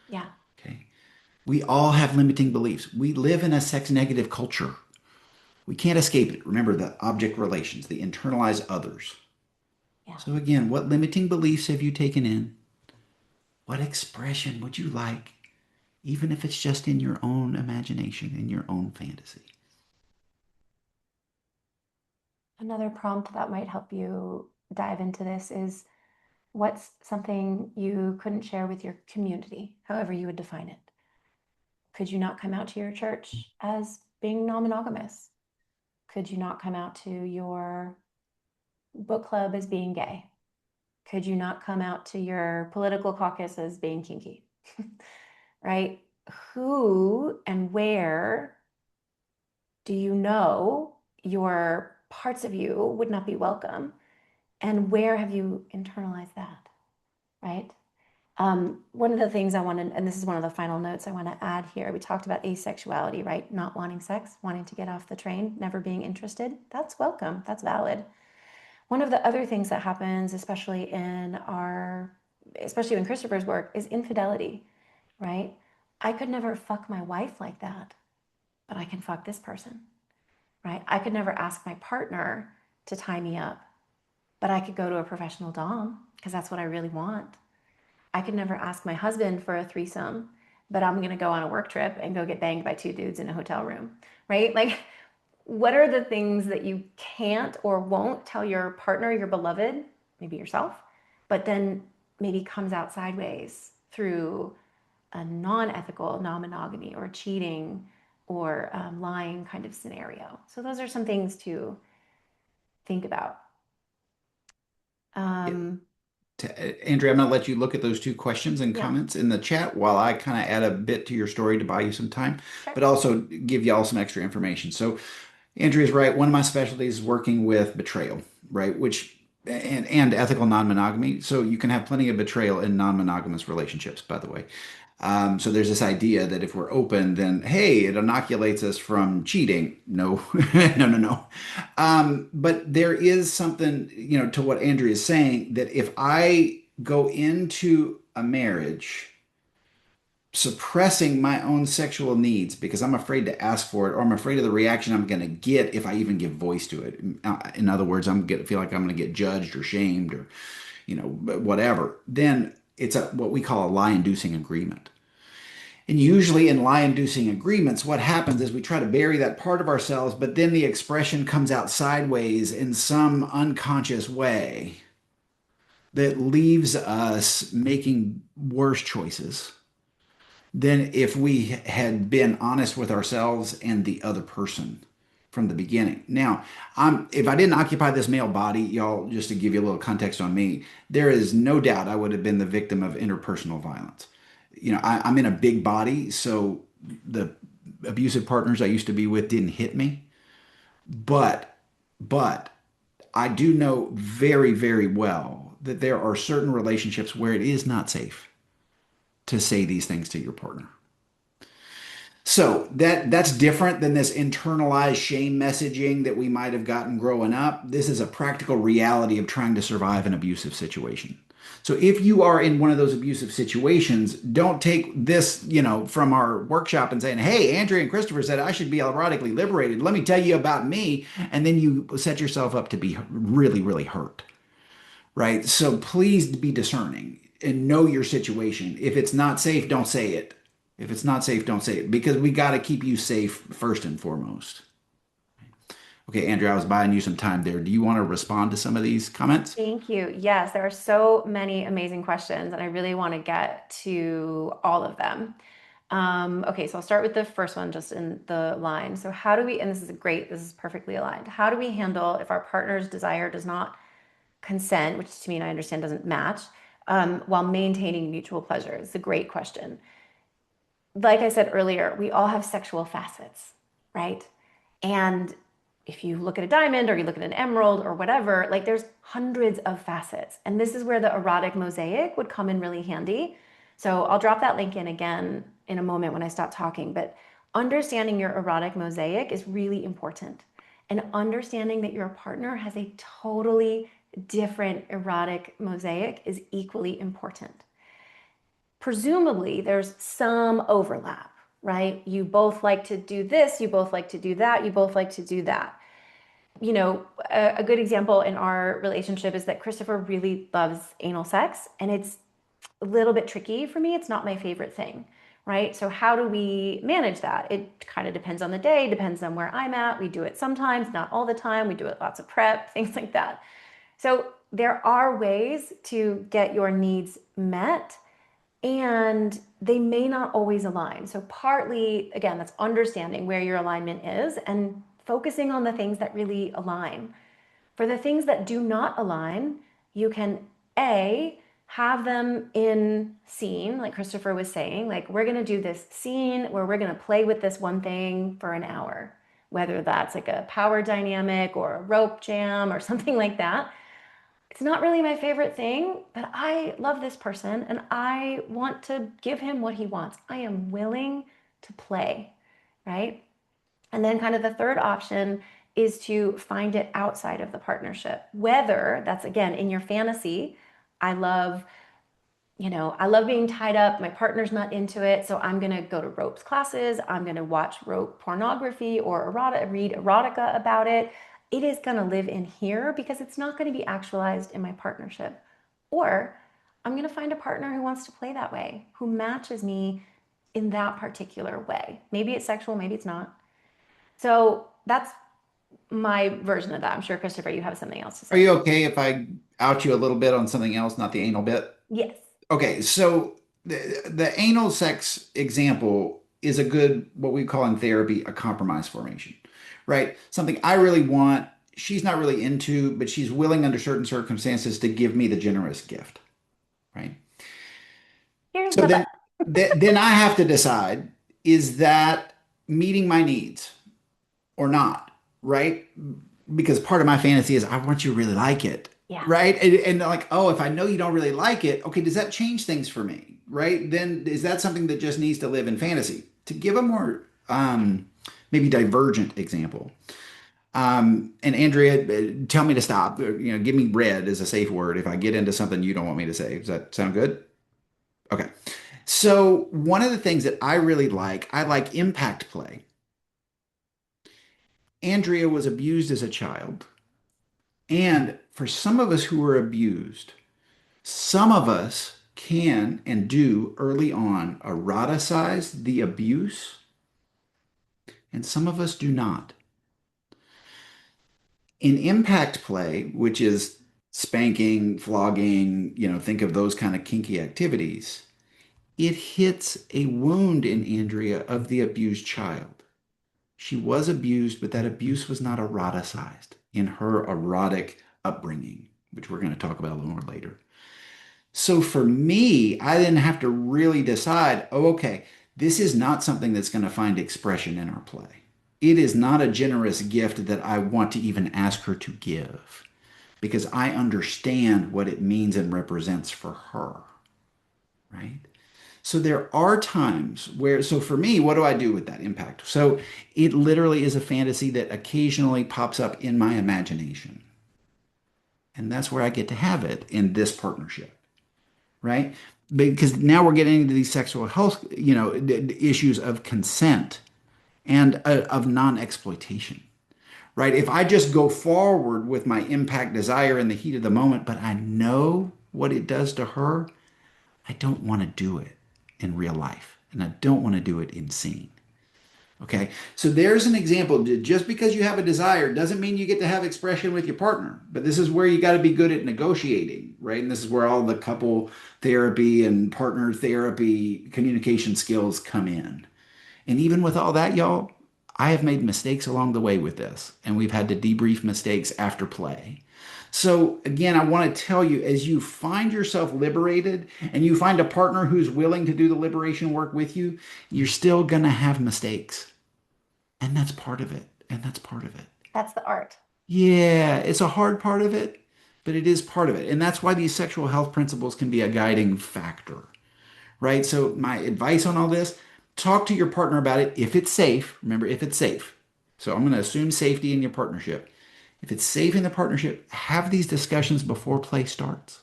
Yeah, Okay. We all have limiting beliefs. We live in a sex negative culture. We can't escape it. Remember the object relations, the internalized others. yeah. So, again, what limiting beliefs have you taken in? What expression would you like, even if it's just in your own imagination, in your own fantasy? Another prompt that might help you dive into this is what's something you couldn't share with your community, however you would define it? Could you not come out to your church as being non monogamous? Could you not come out to your book club as being gay? Could you not come out to your political caucus as being kinky? Right? Who and where do you know your parts of you would not be welcome? And where have you internalized that? Right? One of the things I want to, and this is one of the final notes I want to add here, we talked about asexuality, right? Not wanting sex, wanting to get off the train, never being interested. That's welcome. That's valid. One of the other things that happens, especially in Christopher's work, is infidelity, right? I could never fuck my wife like that, but I can fuck this person, right? I could never ask my partner to tie me up, but I could go to a professional dom because that's what I really want. I could never ask my husband for a threesome, but I'm going to go on a work trip and go get banged by two dudes in a hotel room, right? Like, what are the things that you can't or won't tell your partner, your beloved, maybe yourself, but then maybe comes out sideways through a non ethical non monogamy or cheating or lying kind of scenario? So, those are some things to think about. Yeah. Um, Andrea, I'm going to let you look at those two questions and yeah, comments in the chat while I kind of add a bit to your story to buy you some time, sure. but also give y'all some extra information. So, Andrea's right. One of my specialties is working with betrayal, right? Which and ethical non-monogamy. So you can have plenty of betrayal in non-monogamous relationships, by the way. So there's this idea that if we're open, then hey, it inoculates us from cheating. No, no, no, no. But there is something, to what Andrea is saying, that if I go into a marriage suppressing my own sexual needs because I'm afraid to ask for it or I'm afraid of the reaction I'm going to get if I even give voice to it. In other words, I'm going to feel like I'm going to get judged or shamed or, whatever. Then it's what we call a lie-inducing agreement. And usually in lie-inducing agreements, what happens is we try to bury that part of ourselves, but then the expression comes out sideways in some unconscious way that leaves us making worse choices than if we had been honest with ourselves and the other person from the beginning. Now, if I didn't occupy this male body, y'all, just to give you a little context on me, there is no doubt I would have been the victim of interpersonal violence. I'm in a big body, so the abusive partners I used to be with didn't hit me, but but I do know very, very well that there are certain relationships where it is not safe to say these things to your partner. So that's different than this internalized shame messaging that we might have gotten growing up. This is a practical reality of trying to survive an abusive situation. So if you are in one of those abusive situations, don't take this, from our workshop and saying, "Hey, Andrea and Christopher said I should be erotically liberated. Let me tell you about me," and then you set yourself up to be really, really hurt, right? So please be discerning and know your situation. If it's not safe, don't say it. If it's not safe, don't say it because we got to keep you safe first and foremost. Okay, Andrew, I was buying you some time there. Do you want to respond to some of these comments? Thank you. Yes, there are so many amazing questions, and I really want to get to all of them. Okay, so I'll start with the first one just in the line. So, how do we, and this is perfectly aligned. How do we handle if our partner's desire does not consent, which to me, and I understand doesn't match, while maintaining mutual pleasure? It's a great question. like I said earlier, we all have sexual facets, right? And if you look at a diamond or you look at an emerald or whatever, like there's hundreds of facets. And this is where the erotic mosaic would come in really handy. So I'll drop that link in again in a moment when I stop talking. But understanding your erotic mosaic is really important. And understanding that your partner has a totally different erotic mosaic is equally important. Presumably there's some overlap, right? You both like to do this, you both like to do that, you both like to do that. A good example in our relationship is that Christopher really loves anal sex, and it's a little bit tricky for me. It's not my favorite thing, right? So, how do we manage that? It kind of depends on the day, depends on where I'm at. We do it sometimes, not all the time. We do it lots of prep, things like that. So, there are ways to get your needs met, and they may not always align. So, partly, again, that's understanding where your alignment is and focusing on the things that really align. For the things that do not align, you can A, have them in scene, like Christopher was saying, like we're going to do this scene where we're going to play with this one thing for an hour, whether that's like a power dynamic or a rope jam or something like that. It's not really my favorite thing, but I love this person and I want to give him what he wants. I am willing to play, right? And then, kind of the third option is to find it outside of the partnership, whether that's again in your fantasy. I love, I love being tied up. My partner's not into it. So I'm going to go to ropes classes. I'm going to watch rope pornography or read erotica about it. It is going to live in here because it's not going to be actualized in my partnership. Or I'm going to find a partner who wants to play that way, who matches me in that particular way. Maybe it's sexual, maybe it's not. So that's my version of that. I'm sure, Christopher, you have something else to Are say. you okay if I out you a little bit on something else, not the anal bit? Yes. Okay, so the anal sex example is a good, what we call in therapy, a compromise formation, right? Something I really want, she's not really into, but she's willing under certain circumstances to give me the generous gift, right? Here's So the then, but. then I have to decide, is that meeting my needs or not, right? Because part of my fantasy is I want you to really like it, Yeah. right? And like, oh, if I know you don't really like it, okay, does that change things for me, right? Then is that something that just needs to live in fantasy? To give a more maybe divergent example, and Andrea, tell me to stop. Give me red as a safe word if I get into something you don't want me to say. Does that sound good? Okay. So one of the things that I like impact play. Andrea was abused as a child. And for some of us who were abused, some of us can and do early on eroticize the abuse, and some of us do not. In impact play, which is spanking, flogging, think of those kind of kinky activities, it hits a wound in Andrea of the abused child. She was abused, but that abuse was not eroticized in her erotic upbringing, which we're going to talk about a little more later. So for me, I then have to really decide, oh, okay, this is not something that's going to find expression in our play. It is not a generous gift that I want to even ask her to give because I understand what it means and represents for her, right? So there are times where, so for me, what do I do with that impact? So it literally is a fantasy that occasionally pops up in my imagination. And that's where I get to have it in this partnership, right? Because now we're getting into these sexual health, issues of consent and of non-exploitation, right? If I just go forward with my impact desire in the heat of the moment, but I know what it does to her, I don't want to do it in real life, and I don't want to do it in scene. Okay, so there's an example. Just because you have a desire doesn't mean you get to have expression with your partner. But this is where you got to be good at negotiating, right? And this is where all the couple therapy and partner therapy communication skills come in. And even with all that, y'all, I have made mistakes along the way with this, and we've had to debrief mistakes after play. So again, I want to tell you, as you find yourself liberated and you find a partner who's willing to do the liberation work with you, you're still going to have mistakes. And that's part of it. And that's part of it. That's the art. Yeah, it's a hard part of it, but it is part of it. And that's why these sexual health principles can be a guiding factor, right? So my advice on all this, talk to your partner about it if it's safe. Remember, if it's safe. So I'm going to assume safety in your partnership. If it's safe in the partnership, have these discussions before play starts.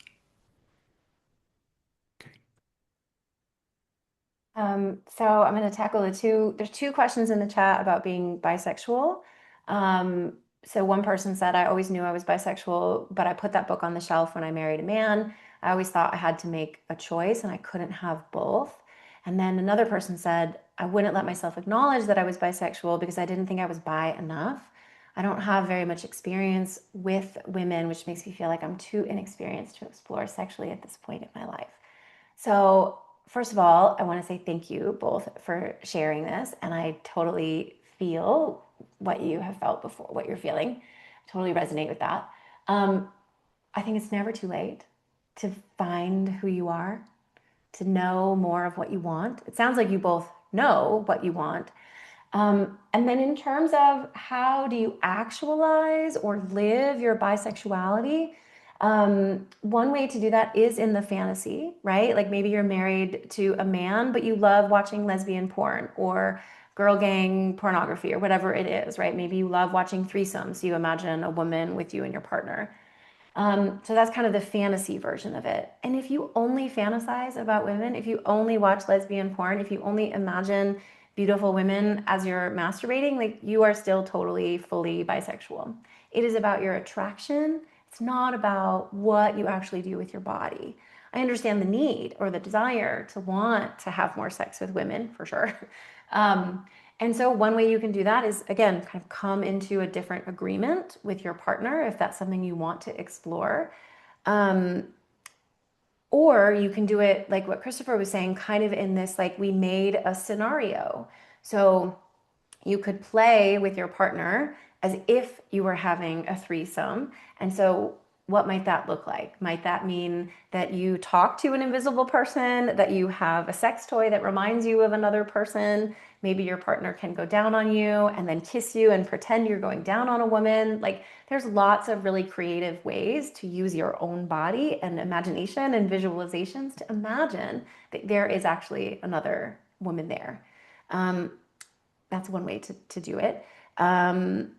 Okay. So I'm going to tackle there's two questions in the chat about being bisexual. Um, so one person said, I always knew I was bisexual, but I put that book on the shelf when I married a man. I always thought I had to make a choice and I couldn't have both. And then another person said, I wouldn't let myself acknowledge that I was bisexual because I didn't think I was bi enough. I don't have very much experience with women, which makes me feel like I'm too inexperienced to explore sexually at this point in my life. So, first of all, I want to say thank you both for sharing this. And I totally feel what you have felt before, what you're feeling. I totally resonate with that. Um, I think it's never too late to find who you are, to know more of what you want. It sounds like you both know what you want, and then in terms of how do you actualize or live your bisexuality, one way to do that is in the fantasy, right? Like maybe you're married to a man, but you love watching lesbian porn or girl gang pornography or whatever it is, right? Maybe you love watching threesomes. You imagine a woman with you and your partner. So that's kind of the fantasy version of it. And if you only fantasize about women, if you only watch lesbian porn, if you only imagine beautiful women as you're masturbating, like you are still totally, fully bisexual. It is about your attraction. It's not about what you actually do with your body. I understand the need or the desire to want to have more sex with women for sure. Um, and so one way you can do that is again, kind of come into a different agreement with your partner if that's something you want to explore. Um, or you can do it like what Christopher was saying, kind of in this like we made a scenario. So you could play with your partner as if you were having a threesome. And so, what might that look like? Might that mean that you talk to an invisible person, that you have a sex toy that reminds you of another person? Maybe your partner can go down on you and then kiss you and pretend you're going down on a woman. Like, there's lots of really creative ways to use your own body and imagination and visualizations to imagine that there is actually another woman there. Um, that's one way to do it. Um,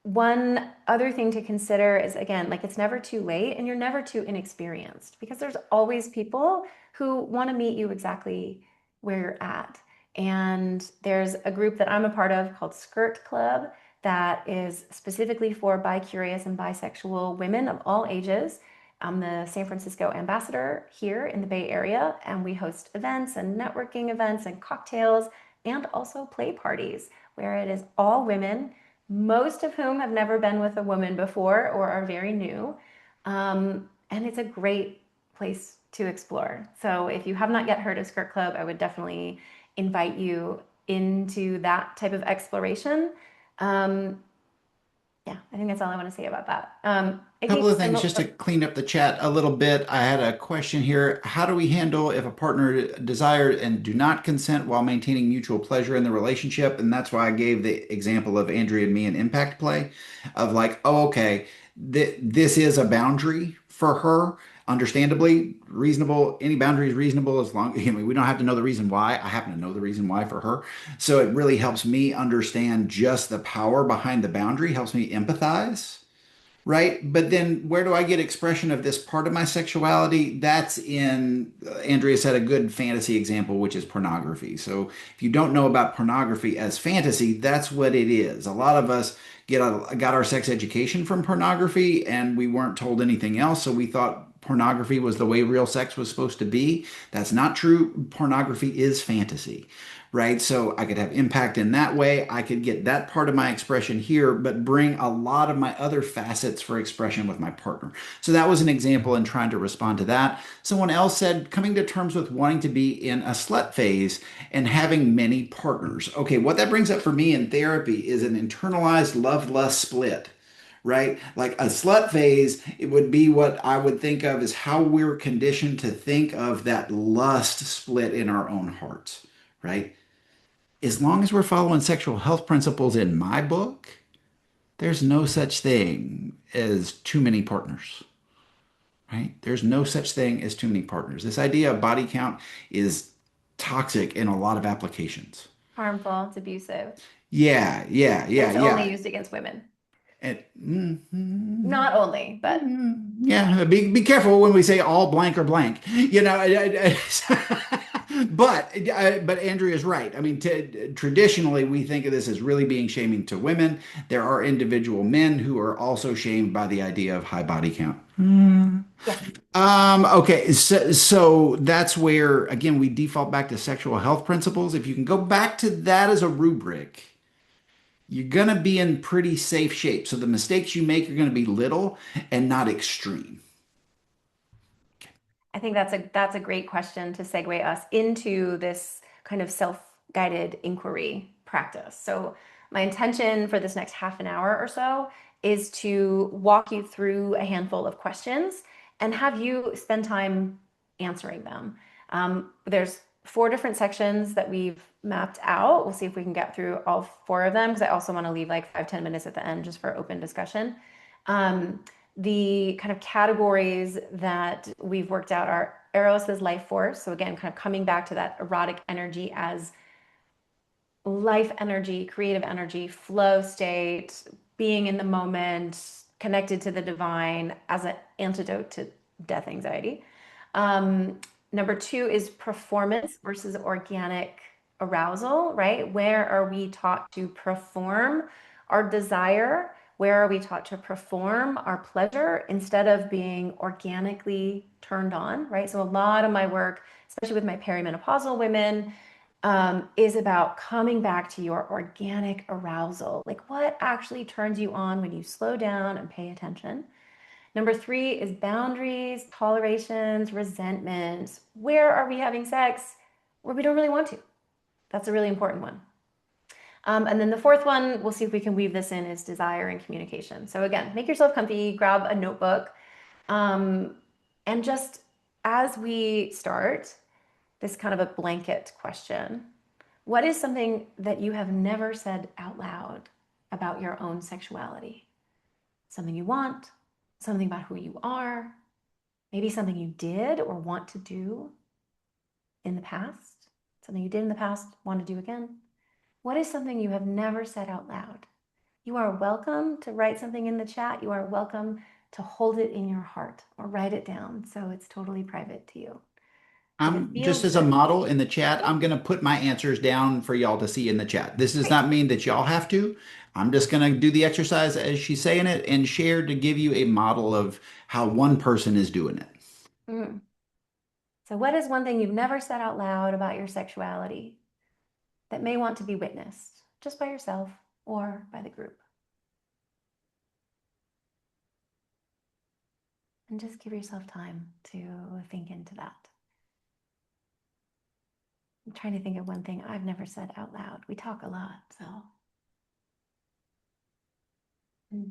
One other thing to consider is again, like it's never too late and you're never too inexperienced because there's always people who want to meet you exactly where you're at. And there's a group that I'm a part of called Skirt Club that is specifically for bi-curious and bisexual women of all ages. I'm the San Francisco ambassador here in the Bay Area, and we host events and networking events and cocktails and also play parties where it is all women, most of whom have never been with a woman before or are very new. And it's a great place to explore. So if you have not yet heard of Skirt Club, I would definitely invite you into that type of exploration. Um, yeah, I think that's all I want to say about that. I Couple think of things just to clean up the chat a little bit. I had a question here. How do we handle if a partner desire and do not consent while maintaining mutual pleasure in the relationship? And that's why I gave the example of Andrea and me in Impact Play of like, oh, okay, this is a boundary for her. Understandably reasonable. Any boundary is reasonable as long, I mean, we don't have to know the reason why. I happen to know the reason why for her. So it really helps me understand just the power behind the boundary, helps me empathize, right? But then where do I get expression of this part of my sexuality? That's in, Andrea said a good fantasy example, which is pornography. So if you don't know about pornography as fantasy, that's what it is. A lot of us got our sex education from pornography and we weren't told anything else. So we thought pornography was the way real sex was supposed to be. That's not true. Pornography is fantasy, right? So I could have impact in that way. I could get that part of my expression here, but bring a lot of my other facets for expression with my partner. So that was an example in trying to respond to that. Someone else said, coming to terms with wanting to be in a slut phase and having many partners. Okay, what that brings up for me in therapy is an internalized love lust split. right? Like a slut phase, it would be what I would think of as how we're conditioned to think of that lust split in our own hearts, right? As long as we're following sexual health principles in my book, there's no such thing as too many partners, right? There's no such thing as too many partners. This idea of body count is toxic in a lot of applications. Harmful, it's abusive, Yeah, yeah, and yeah, it's only yeah. used against women. And, Not only, but yeah, be careful when we say all blank or blank. But Andrea is right. I mean, traditionally we think of this as really being shaming to women. There are individual men who are also shamed by the idea of high body count. yes, Okay, so that's where again we default back to sexual health principles. If you can go back to that as a rubric, you're gonna be in pretty safe shape. So the mistakes you make are gonna be little and not extreme. I think that's a great question to segue us into this kind of self-guided inquiry practice. So my intention for this next half an hour or so is to walk you through a handful of questions and have you spend time answering them. There's four different sections that we've mapped out. We'll see if we can get through all four of them because I also want to leave like 5-10 minutes at the end just for open discussion. Um, the kind of categories that we've worked out are Eros as life force. So again, kind of coming back to that erotic energy as life energy, creative energy, flow state, being in the moment, connected to the divine as an antidote to death anxiety. Um, Number two is performance versus organic arousal, right? Where are we taught to perform our desire? Where are we taught to perform our pleasure instead of being organically turned on, right? So a lot of my work, especially with my perimenopausal women, is about coming back to your organic arousal. Like what actually turns you on when you slow down and pay attention. Number three is boundaries, tolerations, resentment. Where are we having sex where we don't really want to? That's a really important one. And then the fourth one, we'll see if we can weave this in, is desire and communication. So again, make yourself comfy, grab a notebook, um, and just as we start, this kind of a blanket question. What is something that you have never said out loud about your own sexuality? Something you want, something about who you are, maybe something you did or want to do in the past, something you did in the past, want to do again. What is something you have never said out loud? You are welcome to write something in the chat. You are welcome to hold it in your heart or write it down so it's totally private to you. If it I'm just feels as a good. model in the chat, Yeah, I'm going to put my answers down for y'all to see in the chat. This does great. not mean that y'all have to. I'm just going to do the exercise as she's saying it and share to give you a model of how one person is doing it. Mm. So, what is one thing you've never said out loud about your sexuality that may want to be witnessed just by yourself or by the group? And just give yourself time to think into that. I'm trying to think of one thing I've never said out loud. We talk a lot, so. Mm.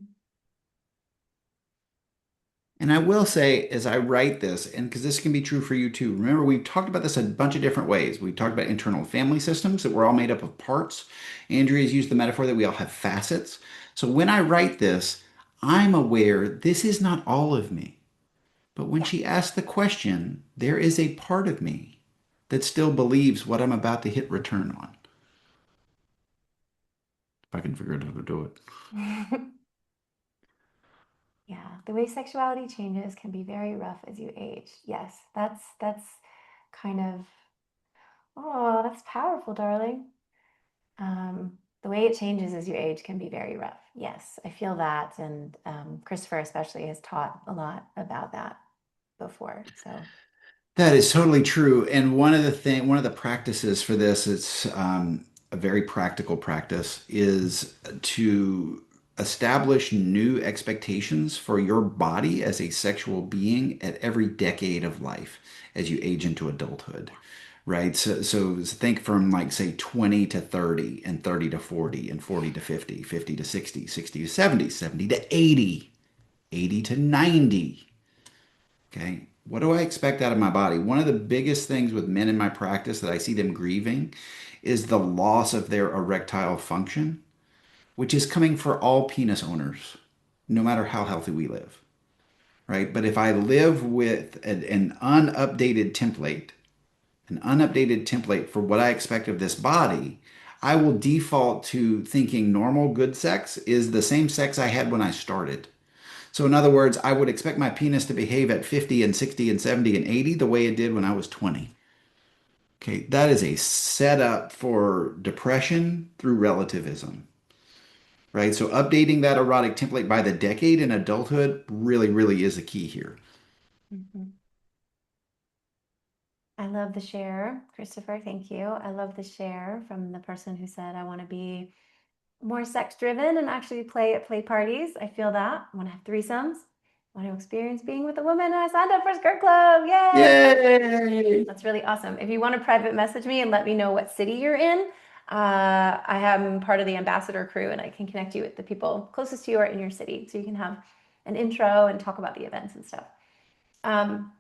And I will say, as I write this, and because this can be true for you too, remember we've talked about this a bunch of different ways. We've talked about internal family systems that we're all made up of parts. Andrea's used the metaphor that we all have facets. So when I write this, I'm aware this is not all of me. But when Yeah. she asked the question, there is a part of me that still believes what I'm about to hit return on. If I can figure out how to do it. Yeah, the way sexuality changes can be very rough as you age. Yes, that's kind of, oh, that's powerful, darling. The way it changes as you age can be very rough. Yes, I feel that, and Christopher especially has taught a lot about that before. So, That is totally true. And one of the practices for this, it's a very practical practice, is to establish new expectations for your body as a sexual being at every decade of life as you age into adulthood. right? So think from like say 20 to 30 and 30 to 40 and 40 to 50, 50 to 60, 60 to 70, 70 to 80, 80 to 90. Okay. What do I expect out of my body? One of the biggest things with men in my practice that I see them grieving is the loss of their erectile function, which is coming for all penis owners, no matter how healthy we live, right? But if I live with an unupdated template for what I expect of this body, I will default to thinking normal good sex is the same sex I had when I started. So, in other words, I would expect my penis to behave at 50 and 60 and 70 and 80 the way it did when I was 20. Okay, that is a setup for depression through relativism, right? So, updating that erotic template by the decade in adulthood really, really is the key here. Mhm. I love the share, Christopher. Thank you. I love the share from the person who said, I want to be more sex driven and actually play at play parties. I feel that. I want to have threesomes. I want to experience being with a woman. I signed up for Skirt Club. Yay! Yay! That's really awesome. If you want to private message me and let me know what city you're in, I am part of the ambassador crew and I can connect you with the people closest to you or in your city. So you can have an intro and talk about the events and stuff. Um,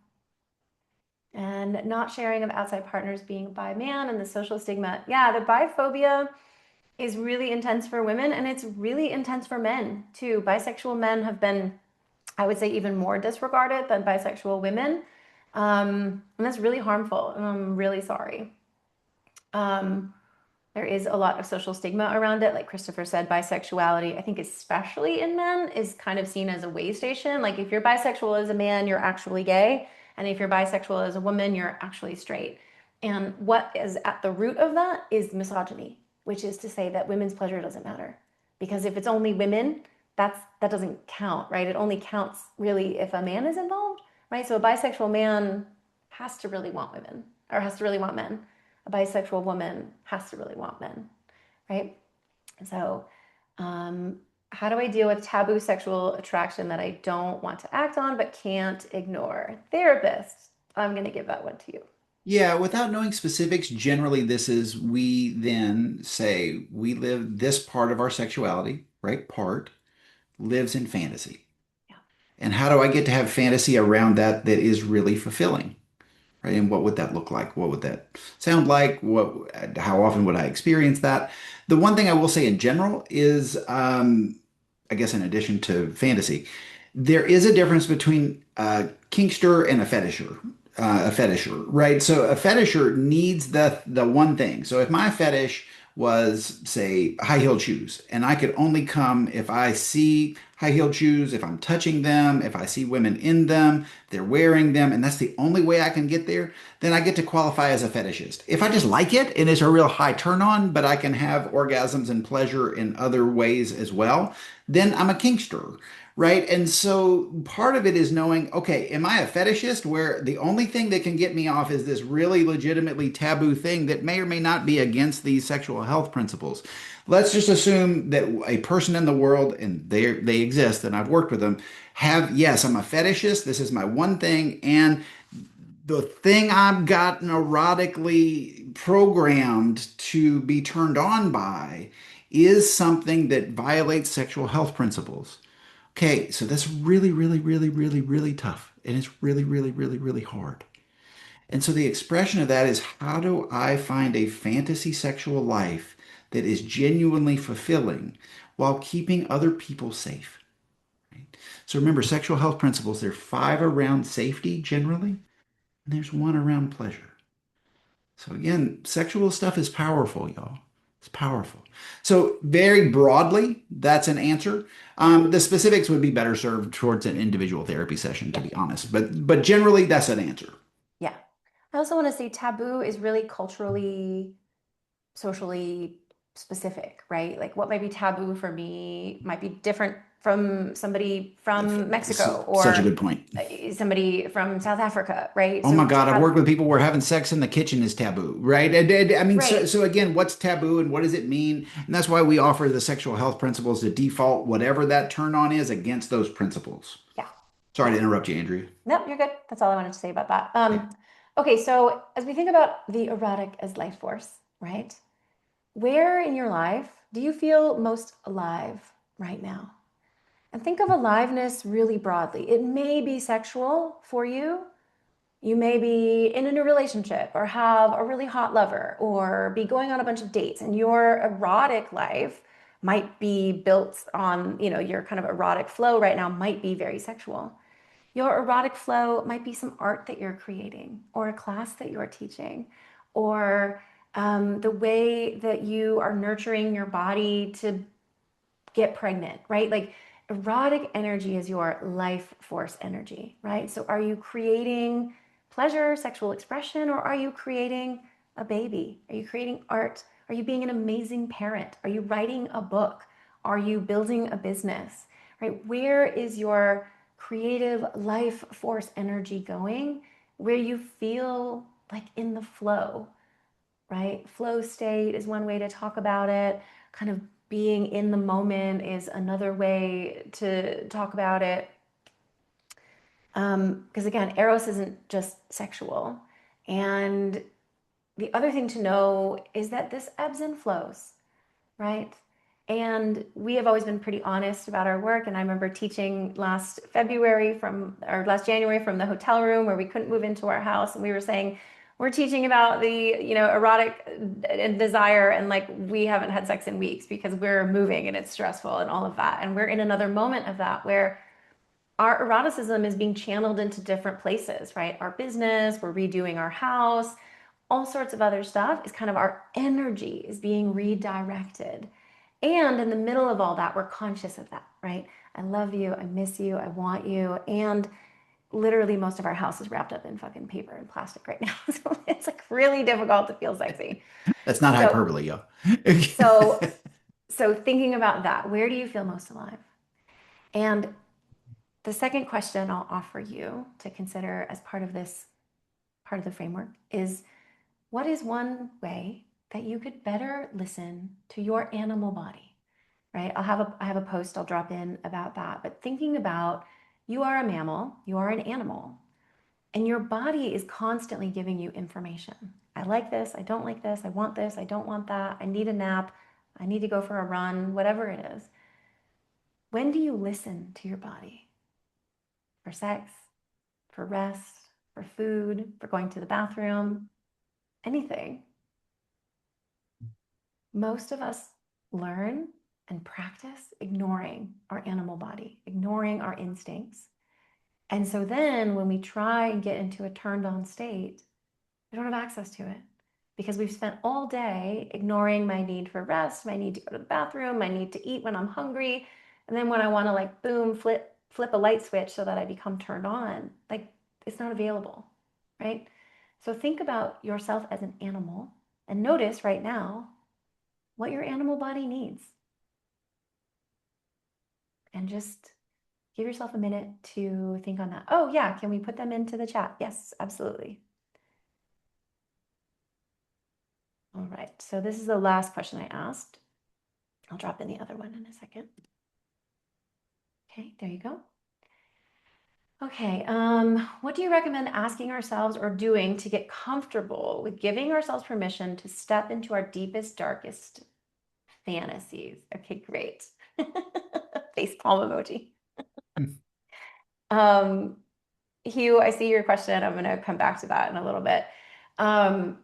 and not sharing of outside partners being bi man and the social stigma. Yeah, the biphobia is really intense for women and it's really intense for men too. Bisexual men have been, I would say, even more disregarded than bisexual women. And that's really harmful. And I'm really sorry. Um, there is a lot of social stigma around it. Like Christopher said, bisexuality, I think, especially in men, is kind of seen as a way station. Like if you're bisexual as a man, you're actually gay. And if you're bisexual as a woman, you're actually straight. And what is at the root of that is misogyny, which is to say that women's pleasure doesn't matter. Because if it's only women, that doesn't count, right? It only counts really if a man is involved, right? So a bisexual man has to really want women or has to really want men. A bisexual woman has to really want men, right? So, um, how do I deal with taboo sexual attraction that I don't want to act on but can't ignore? Therapist, I'm going to give that one to you. Yeah, without knowing specifics, generally this is we then say we live this part of our sexuality, right? Part lives in fantasy. Yeah. And how do I get to have fantasy around that that is really fulfilling? Right? And what would that look like? What would that sound like? How often would I experience that? The one thing I will say in general is, I guess in addition to fantasy, there is a difference between a kinkster and a fetisher. A fetisher, right? So a fetisher needs the one thing. So if my fetish was, say, high-heeled shoes, and I could only come if I see high-heeled shoes, if I'm touching them, if I see women in them, they're wearing them, and that's the only way I can get there, then I get to qualify as a fetishist. If I just like it and it's a real high turn on, but I can have orgasms and pleasure in other ways as well, then I'm a kinkster, right? And so part of it is knowing, okay, am I a fetishist where the only thing that can get me off is this really legitimately taboo thing that may or may not be against these sexual health principles? Let's just assume that a person in the world, and they exist, and I've worked with them, have, yes, I'm a fetishist. This is my one thing. And the thing I've gotten erotically programmed to be turned on by is something that violates sexual health principles. Okay, so that's really, really, really, really, really tough. And it's really, really, really, really hard. And so the expression of that is how do I find a fantasy sexual life that is genuinely fulfilling while keeping other people safe? Right? So remember, sexual health principles, there are five around safety generally, and there's one around pleasure. So again, sexual stuff is powerful, y'all. It's powerful. So very broadly, that's an answer. The specifics would be better served towards an individual therapy session, to Yeah. be honest. But generally, that's an answer. Yeah. I also want to say taboo is really culturally socially specific, right? Like what might be taboo for me might be different from somebody from Mexico Such a or good point. somebody from South Africa, right? Oh So my God, I've worked with people where having sex in the kitchen is taboo, right? I mean, so, right. so again, what's taboo and what does it mean? And that's why we offer the sexual health principles to default whatever that turn on is against those principles. Yeah. Sorry Yeah. to interrupt you, Andrea. Nope, you're good. That's all I wanted to say about that. Okay. Okay, so as we think about the erotic as life force, right? Where in your life do you feel most alive right now? And think of aliveness really broadly. It may be sexual for you. You may be in a new relationship or have a really hot lover or be going on a bunch of dates, and your erotic life might be built on, your kind of erotic flow right now might be very sexual. Your erotic flow might be some art that you're creating or a class that you're teaching or the way that you are nurturing your body to get pregnant, right? Like erotic energy is your life force energy, right? So are you creating pleasure, sexual expression, or are you creating a baby? Are you creating art? Are you being an amazing parent? Are you writing a book? Are you building a business, right? Where is your creative life force energy going? Where you feel like in the flow, right? Flow state is one way to talk about it. Kind of being in the moment is another way to talk about it. Because again, Eros isn't just sexual. And the other thing to know is that this ebbs and flows, right? And we have always been pretty honest about our work. And I remember teaching last January from the hotel room where we couldn't move into our house. And we were saying, we're teaching about the, erotic and desire. And like, we haven't had sex in weeks because we're moving and it's stressful and all of that. And we're in another moment of that where our eroticism is being channeled into different places, right? Our business, we're redoing our house, all sorts of other stuff is kind of our energy is being redirected. And in the middle of all that, we're conscious of that, right? I love you. I miss you. I want you. And literally, most of our house is wrapped up in fucking paper and plastic right now. So it's like really difficult to feel sexy. That's not So, hyperbole, yo. so, so thinking about that, where do you feel most alive? And the second question I'll offer you to consider as part of the framework is what is one way that you could better listen to your animal body? Right? I have a post I'll drop in about that. But thinking about you are a mammal, you are an animal, and your body is constantly giving you information. I like this, I don't like this, I want this, I don't want that, I need a nap, I need to go for a run, whatever it is. When do you listen to your body? For sex, for rest, for food, for going to the bathroom, anything. Most of us learn and practice ignoring our animal body, ignoring our instincts. And so then when we try and get into a turned on state, we don't have access to it because we've spent all day ignoring my need for rest, my need to go to the bathroom, my need to eat when I'm hungry. And then when I want to like boom, flip a light switch so that I become turned on, like it's not available, right? So think about yourself as an animal and notice right now what your animal body needs. And just give yourself a minute to think on that. Oh, yeah, can we put them into the chat? Yes, absolutely. All right, so this is the last question I asked. I'll drop in the other one in a second. Okay, there you go. Okay, what do you recommend asking ourselves or doing to get comfortable with giving ourselves permission to step into our deepest, darkest fantasies? Okay, great. Face palm emoji. Um, Hugh, I see your question. I'm going to come back to that in a little bit. Um,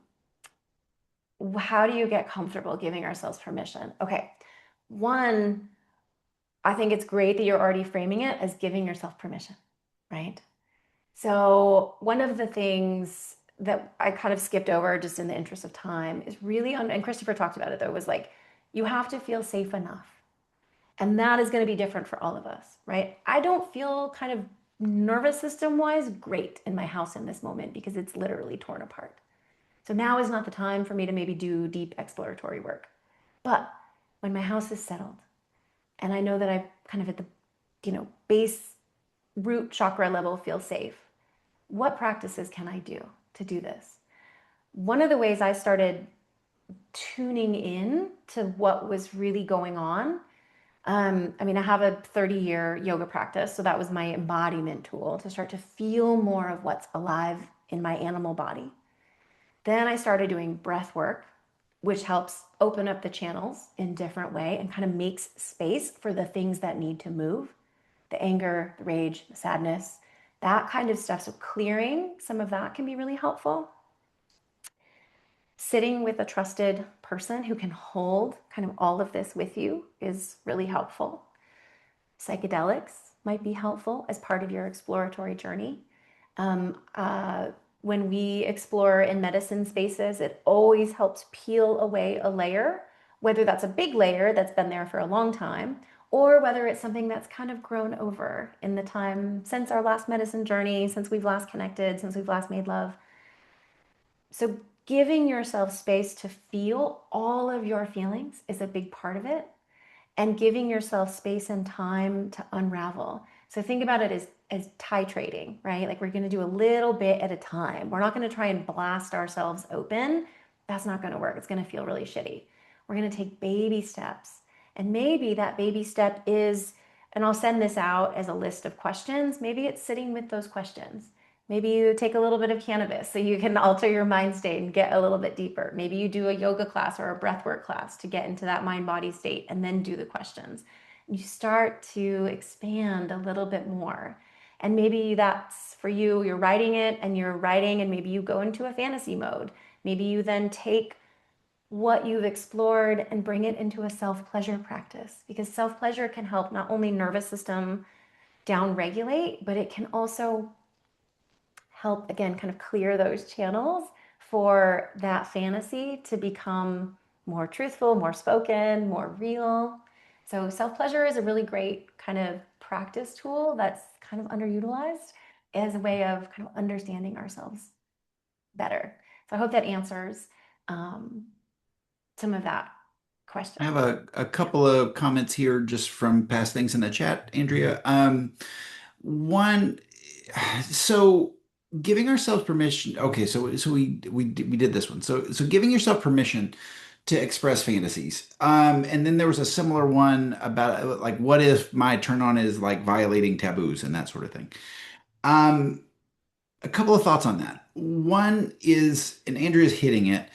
how do you get comfortable giving ourselves permission? Okay, one, I think it's great that you're already framing it as giving yourself permission, right? So, one of the things that I kind of skipped over just in the interest of time is really on, and Christopher talked about it though, was like, you have to feel safe enough. And that is going to be different for all of us, right? I don't feel kind of nervous system wise great in my house in this moment because it's literally torn apart. So now is not the time for me to maybe do deep exploratory work. But when my house is settled and I know that I kind of at the, base root chakra level feel safe, what practices can I do to do this? One of the ways I started tuning in to what was really going on. I have a 30-year yoga practice, so that was my embodiment tool to start to feel more of what's alive in my animal body. Then I started doing breath work, which helps open up the channels in a different way and kind of makes space for the things that need to move, the anger, the rage, the sadness, that kind of stuff. So clearing some of that can be really helpful. Sitting with a trusted person who can hold kind of all of this with you is really helpful. Psychedelics might be helpful as part of your exploratory journey. Um, uh, when we explore in medicine spaces, it always helps peel away a layer, whether that's a big layer that's been there for a long time, or whether it's something that's kind of grown over in the time since our last medicine journey, since we've last connected, since we've last made love. So, giving yourself space to feel all of your feelings is a big part of it, and giving yourself space and time to unravel. So think about it as titrating, right? Like we're going to do a little bit at a time. We're not going to try and blast ourselves open. That's not going to work. It's going to feel really shitty. We're going to take baby steps. And maybe that baby step is, and I'll send this out as a list of questions. Maybe it's sitting with those questions. Maybe you take a little bit of cannabis so you can alter your mind state and get a little bit deeper. Maybe you do a yoga class or a breathwork class to get into that mind body state and then do the questions. You start to expand a little bit more. And maybe that's for you, you're writing it and you're writing, and maybe you go into a fantasy mode. Maybe you then take what you've explored and bring it into a self pleasure practice, because self pleasure can help not only nervous system down regulate, but it can also help again kind of clear those channels for that fantasy to become more truthful, more spoken, more real. So self-pleasure is a really great kind of practice tool that's kind of underutilized as a way of kind of understanding ourselves better. So I hope that answers um, some of that I have question. a Yeah. couple of comments here just from past things in the chat, Andrea. One, so giving ourselves permission. Okay, so we did this one. So giving yourself permission to express fantasies. And then there was a similar one about like what if my turn on is like violating taboos and that sort of thing. Um, a couple of thoughts on that. One is, and Andrea's hitting it.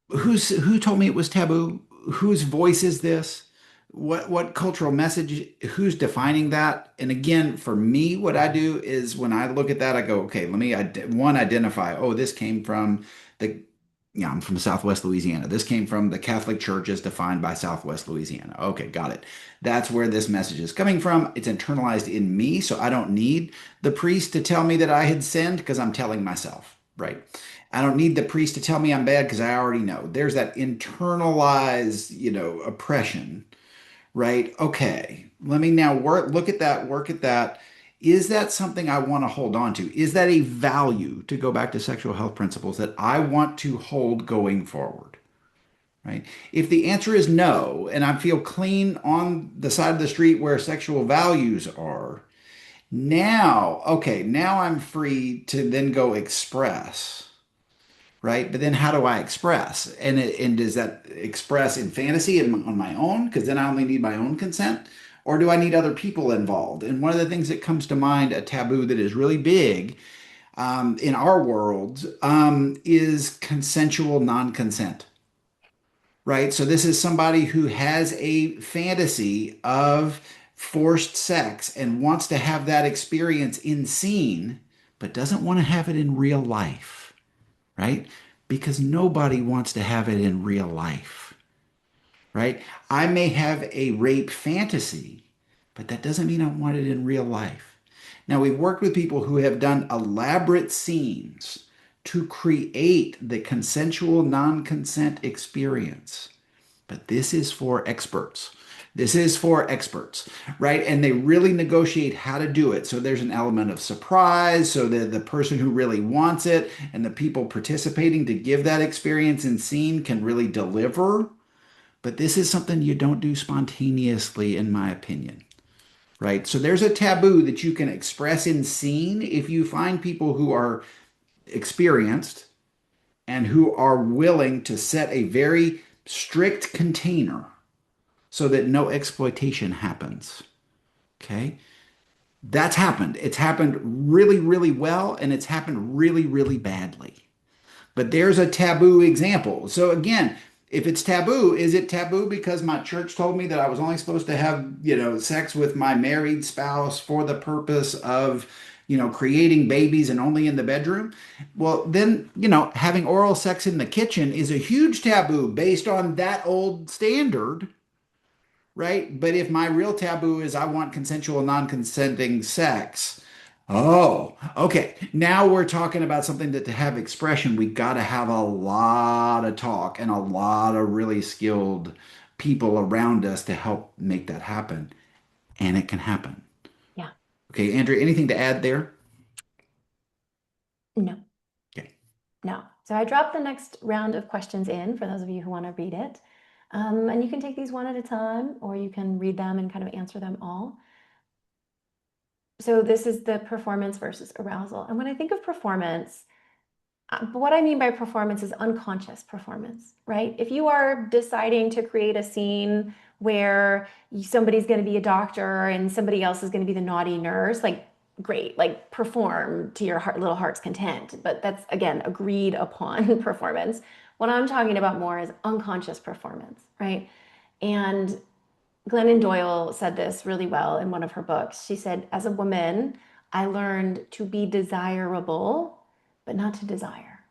Who told me it was taboo? Whose voice is this? What cultural message? Who's defining that? And again, for me, what I do is when I look at that, I go, okay, let me one identify. Oh, this came from the yeah, I'm from Southwest Louisiana. This came from the Catholic Church as defined by Southwest Louisiana. Okay, got it. That's where this message is coming from. It's internalized in me, so I don't need the priest to tell me that I had sinned because I'm telling myself, right? I don't need the priest to tell me I'm bad because I already know. There's that internalized, oppression, right? Okay, let me now work at that. Is that something I want to hold on to? Is that a value, to go back to sexual health principles, that I want to hold going forward? Right? If the answer is no, and I feel clean on the side of the street where sexual values are, now I'm free to then go express, right? But then how do I express? And does that express in fantasy and on my own? Because then I only need my own consent. Or do I need other people involved? And one of the things that comes to mind, a taboo that is really big in our world, is consensual non-consent, right? So this is somebody who has a fantasy of forced sex and wants to have that experience in scene, but doesn't want to have it in real life, right? Because nobody wants to have it in real life, right? I may have a rape fantasy, but that doesn't mean I want it in real life. Now, we've worked with people who have done elaborate scenes to create the consensual non consent experience. But this is for experts. This is for experts, right? And they really negotiate how to do it. So there's an element of surprise so that the person who really wants it and the people participating to give that experience in scene can really deliver. But this is something you don't do spontaneously, in my opinion, right? So there's a taboo that you can express in scene if you find people who are experienced and who are willing to set a very strict container so that no exploitation happens. Okay. That's happened. It's happened really, really well, and it's happened really, really badly. But there's a taboo example. So again, if it's taboo, is it taboo because my church told me that I was only supposed to have, sex with my married spouse for the purpose of, creating babies and only in the bedroom? Well, then, having oral sex in the kitchen is a huge taboo based on that old standard, right? But if my real taboo is I want consensual, non-consenting sex, oh, okay. Now we're talking about something that to have expression, we got to have a lot of talk and a lot of really skilled people around us to help make that happen. And it can happen. Yeah. Okay, Andrew, anything to add there? No. Okay. No. So I dropped the next round of questions in for those of you who want to read it. And you can take these one at a time, or you can read them and kind of answer them all. So this is the performance versus arousal. And when I think of performance, what I mean by performance is unconscious performance, right? If you are deciding to create a scene where somebody's going to be a doctor and somebody else is going to be the naughty nurse, like great, like perform to your little heart's content. But that's again agreed upon performance. What I'm talking about more is unconscious performance, right? And Glennon Doyle said this really well in one of her books. She said, as a woman, I learned to be desirable, but not to desire.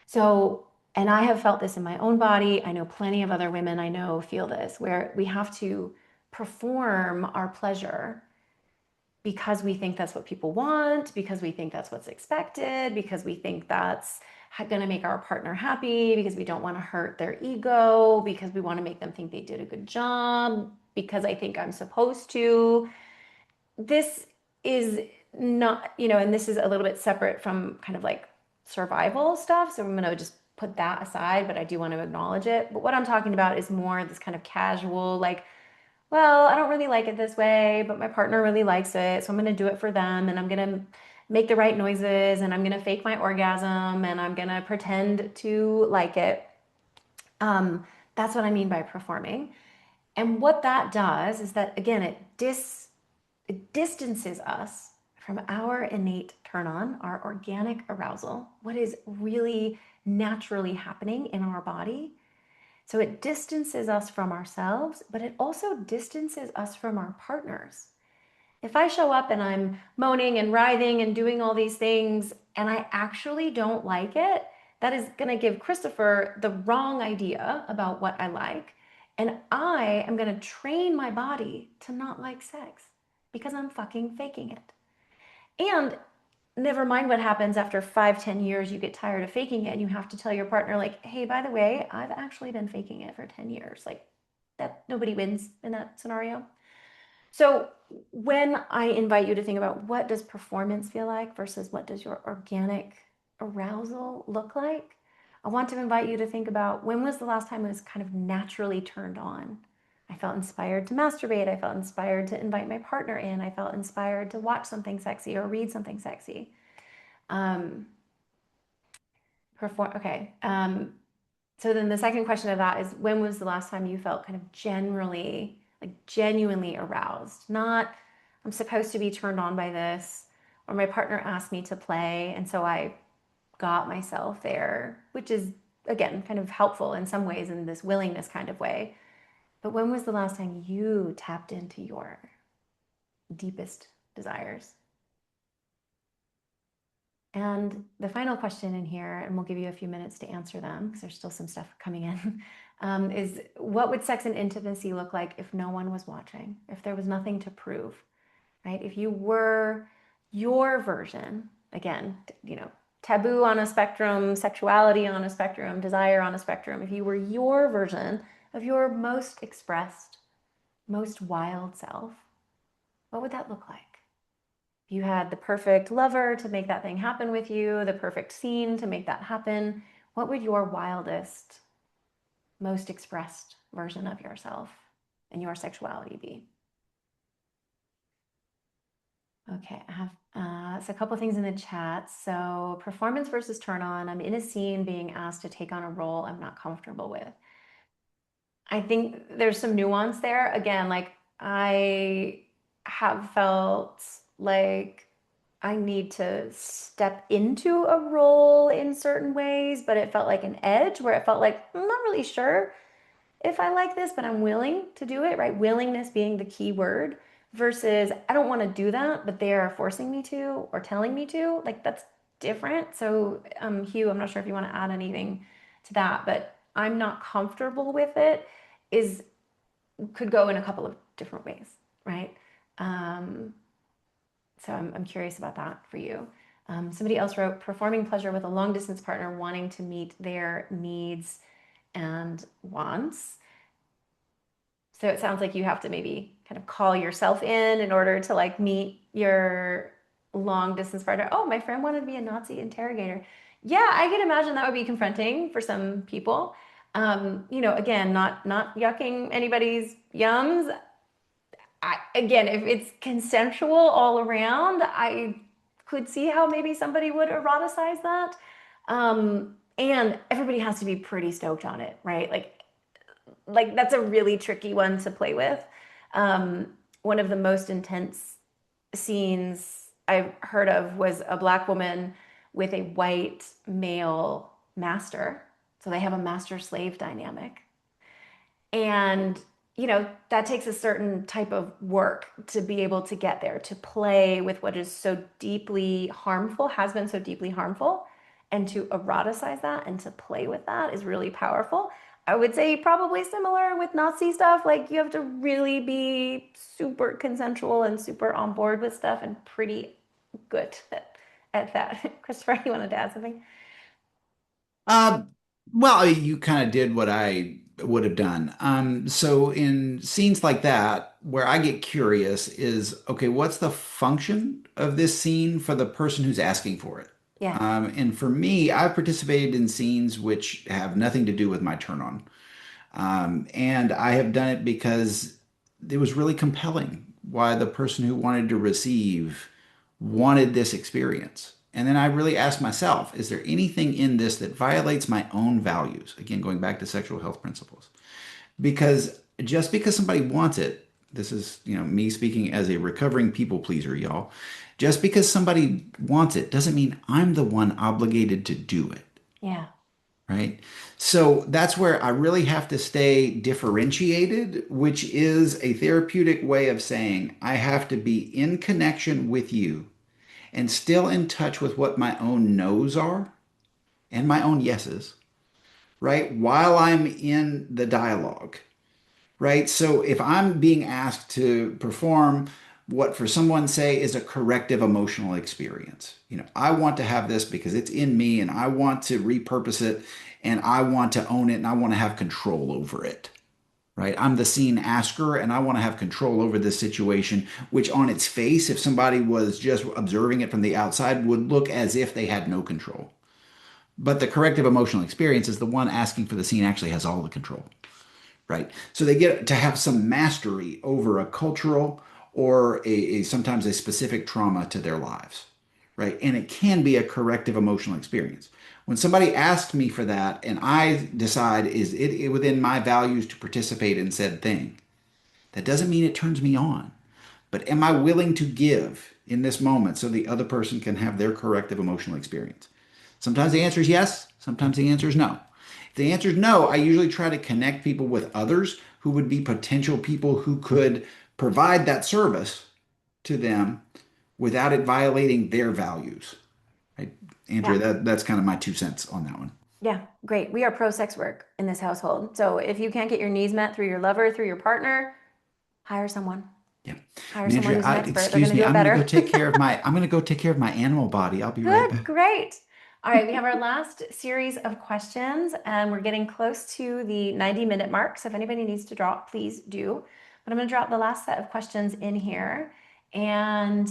So, and I have felt this in my own body. I know plenty of other women I know feel this, where we have to perform our pleasure because we think that's what people want, because we think that's what's expected, because we think that's going to make our partner happy, because we don't want to hurt their ego, because we want to make them think they did a good job, because I think I'm supposed to. This is not, and this is a little bit separate from kind of like survival stuff. So I'm going to just put that aside, but I do want to acknowledge it. But what I'm talking about is more this kind of casual, like, well, I don't really like it this way, but my partner really likes it. So I'm going to do it for them and I'm going to make the right noises and I'm going to fake my orgasm and I'm going to pretend to like it. Um, that's what I mean by performing. And what that does is that, again, it distances us from our innate turn on, our organic arousal, what is really naturally happening in our body. So it distances us from ourselves, but it also distances us from our partners. If I show up and I'm moaning and writhing and doing all these things and I actually don't like it, that is going to give Christopher the wrong idea about what I like. And I am going to train my body to not like sex because I'm fucking faking it. And never mind what happens after 5, 10 years, you get tired of faking it and you have to tell your partner, like, hey, by the way, I've actually been faking it for 10 years. Like, that nobody wins in that scenario. So when I invite you to think about what does performance feel like versus what does your organic arousal look like, I want to invite you to think about when was the last time it was kind of naturally turned on. I felt inspired to masturbate. I felt inspired to invite my partner in. I felt inspired to watch something sexy or read something sexy. Um, Okay. So then the second question of that is when was the last time you felt kind of generally, like genuinely aroused? Not, I'm supposed to be turned on by this, or my partner asked me to play, and so I got myself there, which is, again, kind of helpful in some ways in this willingness kind of way. But when was the last time you tapped into your deepest desires? And the final question in here, and we'll give you a few minutes to answer them because there's still some stuff coming in, is what would sex and intimacy look like if no one was watching, if there was nothing to prove, right? If you were your version, again, taboo on a spectrum, sexuality on a spectrum, desire on a spectrum, if you were your version of your most expressed, most wild self, what would that look like? You had the perfect lover to make that thing happen with you, the perfect scene to make that happen. What would your wildest, most expressed version of yourself and your sexuality be? Okay, I have so a couple things in the chat. So performance versus turn on. I'm in a scene being asked to take on a role I'm not comfortable with. I think there's some nuance there. Again, like I have felt like I need to step into a role in certain ways, but it felt like an edge where it felt like I'm not really sure if I like this, but I'm willing to do it, right? Willingness being the key word versus I don't want to do that, but they are forcing me to or telling me to. Like that's different. So, Hugh, I'm not sure if you want to add anything to that, but I'm not comfortable with it is could go in a couple of different ways, right? Um, so I'm curious about that for you. Somebody else wrote performing pleasure with a long distance partner wanting to meet their needs and wants. So it sounds like you have to maybe kind of call yourself in order to like meet your long distance partner. Oh, my friend wanted to be a Nazi interrogator. Yeah, I can imagine that would be confronting for some people. Again, not yucking anybody's yums. Again, if it's consensual all around, I could see how maybe somebody would eroticize that. And everybody has to be pretty stoked on it, right? Like that's a really tricky one to play with. One of the most intense scenes I've heard of was a black woman with a white male master. So they have a master slave dynamic. And, that takes a certain type of work to be able to get there, to play with what is so deeply harmful, has been so deeply harmful, and to eroticize that and to play with that is really powerful. I would say probably similar with Nazi stuff. Like you have to really be super consensual and super on board with stuff and pretty good at that. Christopher, you wanted to add something? Uh, well, you kind of did what I would have done. So in scenes like that, where I get curious is, okay, what's the function of this scene for the person who's asking for it? Yeah. And for me, I've participated in scenes which have nothing to do with my turn on. And I have done it because it was really compelling why the person who wanted to receive wanted this experience. And then I really asked myself, is there anything in this that violates my own values? Again, going back to sexual health principles. Because just because somebody wants it, this is, me speaking as a recovering people pleaser, y'all. Just because somebody wants it doesn't mean I'm the one obligated to do it, Yeah. right? So that's where I really have to stay differentiated, which is a therapeutic way of saying I have to be in connection with you and still in touch with what my own no's are and my own yeses, right? While I'm in the dialogue, right? So if I'm being asked to perform what for someone say is a corrective emotional experience, I want to have this because it's in me and I want to repurpose it and I want to own it and I want to have control over it. Right? I'm the scene asker and I want to have control over this situation, which on its face, if somebody was just observing it from the outside, would look as if they had no control. But the corrective emotional experience is the one asking for the scene actually has all the control, right? So they get to have some mastery over a cultural or sometimes a specific trauma to their lives, right? And it can be a corrective emotional experience. When somebody asks me for that and I decide is it within my values to participate in said thing, that doesn't mean it turns me on. But am I willing to give in this moment so the other person can have their corrective emotional experience? Sometimes the answer is yes, sometimes the answer is no. If the answer is no, I usually try to connect people with others who would be potential people who could provide that service to them without it violating their values. Right? Andrea, Yeah. that's kind of my 2 cents on that one. Yeah, great. We are pro sex work in this household. So if you can't get your needs met through your lover, through your partner, hire someone. Yeah. Hire And someone Andrea, who's an expert. They're excuse going to me, do it better. I'm gonna go take care of my animal body. I'll be right Good, back. great. All right, we have our last series of questions, and we're getting close to the 90-minute mark. So if anybody needs to drop, please do. But I'm going to drop the last set of questions in here. And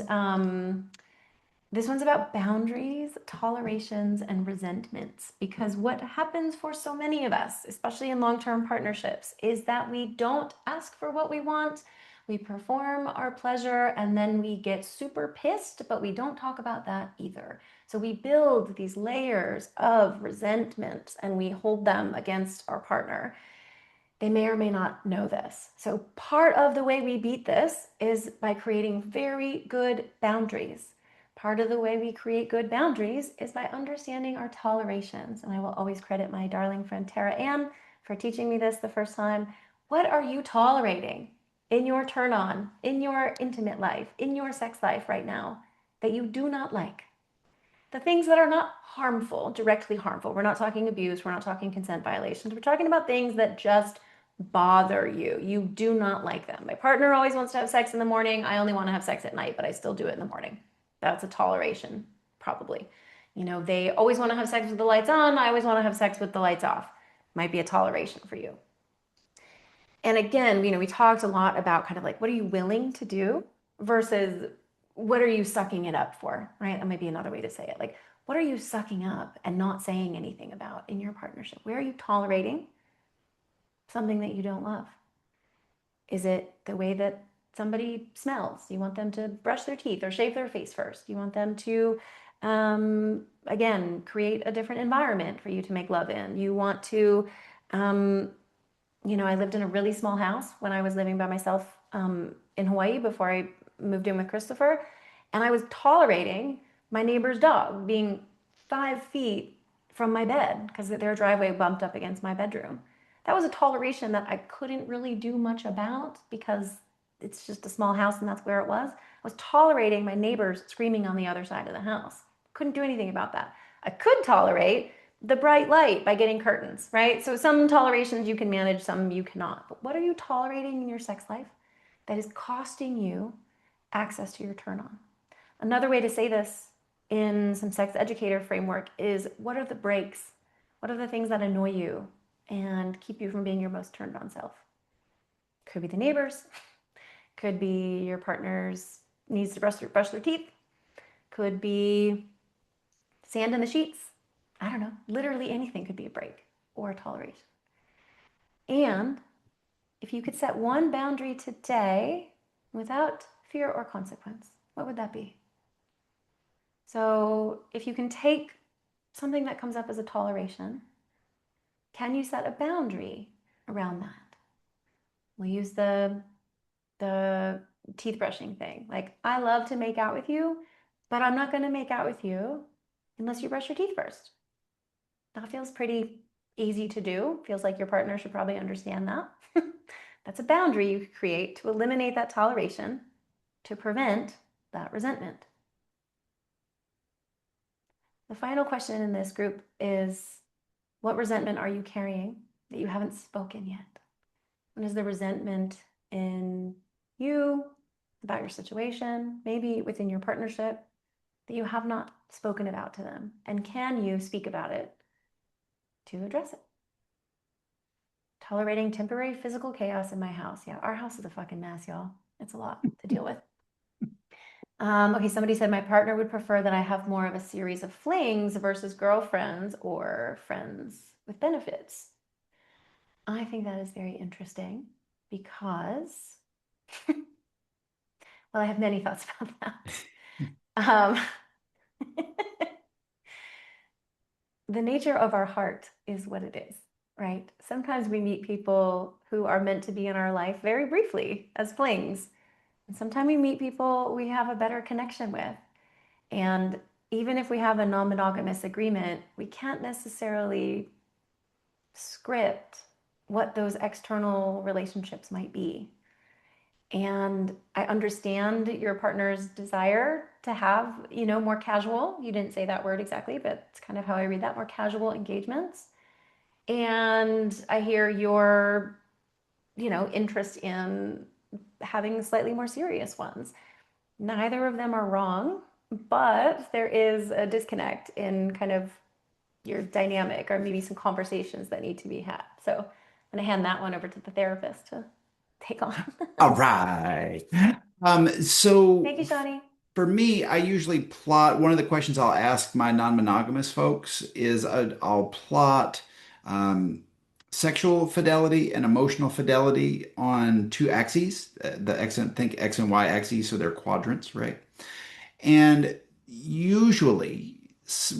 this one's about boundaries, tolerations, and resentments. Because what happens for so many of us, especially in long term partnerships, is that we don't ask for what we want. We perform our pleasure and then we get super pissed, but we don't talk about that either. So we build these layers of resentment and we hold them against our partner. They may or may not know this. So, part of the way we beat this is by creating very good boundaries. Part of the way we create good boundaries is by understanding our tolerations. And I will always credit my darling friend Tara Ann for teaching me this the first time. What are you tolerating in your turn on, in your intimate life, in your sex life right now that you do not like? The things that are not harmful, directly harmful. We're not talking abuse, we're not talking consent violations. We're talking about things that just bother you. You do not like them. My partner always wants to have sex in the morning. I only want to have sex at night, but I still do it in the morning. That's a toleration, probably. They always want to have sex with the lights on. I always want to have sex with the lights off. Might be a toleration for you. And again, we talked a lot about kind of like what are you willing to do versus what are you sucking it up for, right? That might be another way to say it. Like, what are you sucking up and not saying anything about in your partnership? Where are you tolerating something that you don't love? Is it the way that somebody smells? You want them to brush their teeth or shave their face first? You want them to, again, create a different environment for you to make love in. You want to, um, I lived in a really small house when I was living by myself in Hawaii before I moved in with Christopher. And I was tolerating my neighbor's dog being 5 feet from my bed because their driveway bumped up against my bedroom. That was a toleration that I couldn't really do much about because it's just a small house and that's where it was. I was tolerating my neighbors screaming on the other side of the house. Couldn't do anything about that. I could tolerate the bright light by getting curtains, right? So some tolerations you can manage, some you cannot. But what are you tolerating in your sex life that is costing you access to your turn on? Another way to say this in some sex educator framework is what are the breaks? What are the things that annoy you and keep you from being your most turned on self? Could be the neighbors, could be your partner's needs to brush their teeth, could be sand in the sheets. I don't know. Literally anything could be a break or a toleration. And if you could set one boundary today without fear or consequence, what would that be? So if you can take something that comes up as a toleration, can you set a boundary around that? We'll use the teeth brushing thing. Like, I love to make out with you, but I'm not going to make out with you unless you brush your teeth first. That feels pretty easy to do. Feels like your partner should probably understand that. That's a boundary you could create to eliminate that toleration, to prevent that resentment. The final question in this group is, what resentment are you carrying that you haven't spoken yet? And is the resentment in you, about your situation, maybe within your partnership, that you have not spoken about to them? And can you speak about it to address it? Tolerating temporary physical chaos in my house. Yeah, our house is a fucking mess, y'all. It's a lot to deal with. Okay, somebody said my partner would prefer that I have more of a series of flings versus girlfriends or friends with benefits. I think that is very interesting because, well, I have many thoughts about that. Um, the nature of our heart is what it is, right? Sometimes we meet people who are meant to be in our life very briefly as flings. And sometimes we meet people we have a better connection with. And even if we have a non-monogamous agreement, we can't necessarily script what those external relationships might be. And I understand your partner's desire to have, more casual, you didn't say that word exactly, but it's kind of how I read that, more casual engagements. And I hear your, interest in having slightly more serious ones. Neither of them are wrong, but there is a disconnect in kind of your dynamic or maybe some conversations that need to be had. So I'm going to hand that one over to the therapist to take on. All right. So Thank you, Shawnee. for me, I usually plot one of the questions I'll ask my non-monogamous folks is I'll plot um, sexual fidelity and emotional fidelity on two axes, the X and think X and Y axes, so they're quadrants, right? And usually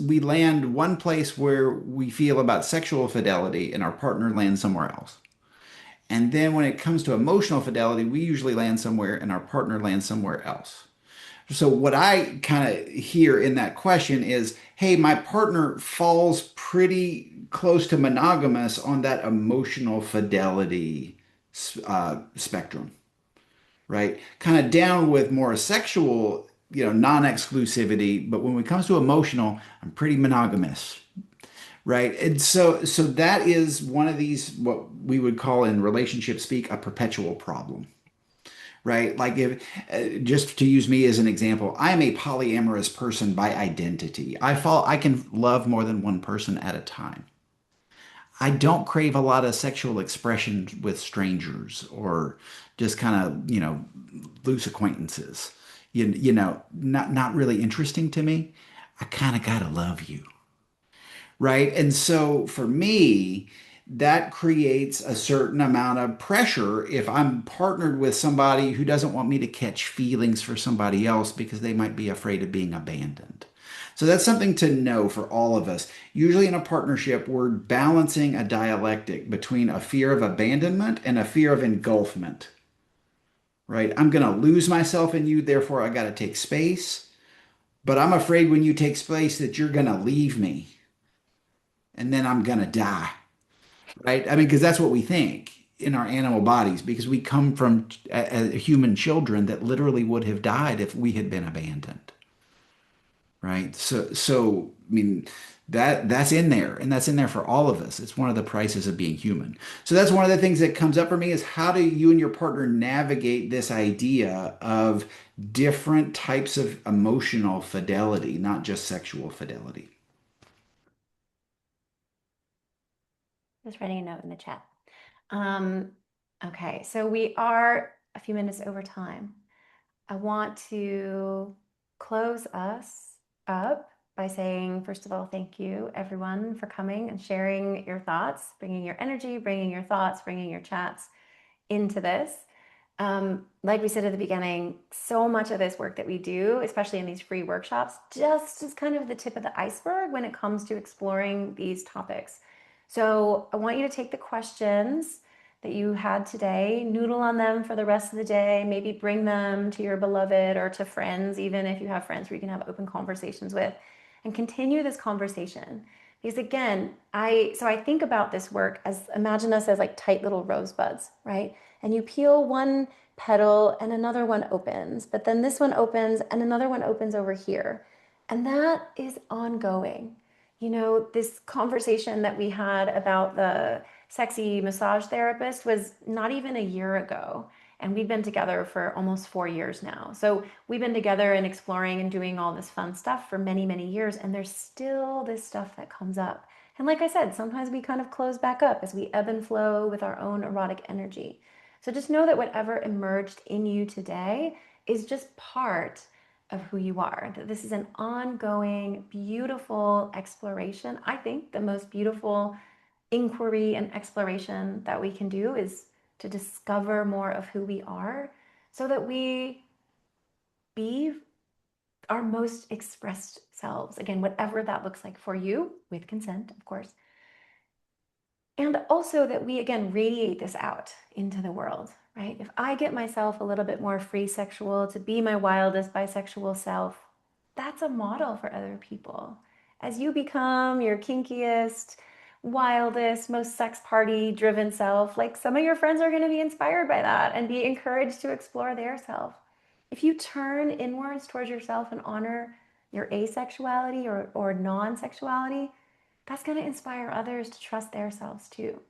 we land one place where we feel about sexual fidelity and our partner lands somewhere else. And then when it comes to emotional fidelity, we usually land somewhere and our partner lands somewhere else. So what I kind of hear in that question is, hey, my partner falls pretty close to monogamous on that emotional fidelity spectrum, right? Kind of down with more sexual, non-exclusivity, but when it comes to emotional, I'm pretty monogamous, right? And so that is one of these what we would call in relationship speak a perpetual problem, right? Like if just to use me as an example, I am a polyamorous person by identity. I can love more than one person at a time. I don't crave a lot of sexual expression with strangers or just kind of, loose acquaintances. Not really interesting to me. I kind of gotta love you, right? And so for me, that creates a certain amount of pressure if I'm partnered with somebody who doesn't want me to catch feelings for somebody else because they might be afraid of being abandoned. So that's something to know for all of us. Usually in a partnership, we're balancing a dialectic between a fear of abandonment and a fear of engulfment, right? I'm going to lose myself in you, therefore I got to take space, but I'm afraid when you take space that you're going to leave me and then I'm going to die. Right? I mean, because that's what we think in our animal bodies, because we come from human children that literally would have died if we had been abandoned. Right? So I mean, that's in there, and that's in there for all of us. It's one of the prices of being human. So that's one of the things that comes up for me is how do you and your partner navigate this idea of different types of emotional fidelity, not just sexual fidelity? Just writing a note in the chat. Um, okay, so we are a few minutes over time. I want to close us up by saying, first of all, thank you everyone for coming and sharing your thoughts, bringing your energy, bringing your thoughts, bringing your chats into this. Like we said at the beginning, so much of this work that we do, especially in these free workshops, just is kind of the tip of the iceberg when it comes to exploring these topics. So I want you to take the questions that you had today, noodle on them for the rest of the day, maybe bring them to your beloved or to friends, even if you have friends where you can have open conversations with, and continue this conversation. Because again, I think about this work as imagine us as like tight little rosebuds, right? And you peel one petal and another one opens, but then this one opens and another one opens over here. And that is ongoing. This conversation that we had about the sexy massage therapist was not even a year ago. And we've been together for almost 4 years now. So we've been together and exploring and doing all this fun stuff for many, many years. And there's still this stuff that comes up. And like I said, sometimes we kind of close back up as we ebb and flow with our own erotic energy. So just know that whatever emerged in you today is just part of who you are, that this is an ongoing, beautiful exploration. I think the most beautiful inquiry and exploration that we can do is to discover more of who we are so that we be our most expressed selves. Again, whatever that looks like for you, with consent, of course. And also that we, again, radiate this out into the world, right? If I get myself a little bit more free sexual to be my wildest bisexual self, that's a model for other people. As you become your kinkiest, wildest, most sex party driven self, like some of your friends are going to be inspired by that and be encouraged to explore their self. If you turn inwards towards yourself and honor your asexuality or non sexuality, that's going to inspire others to trust their selves too.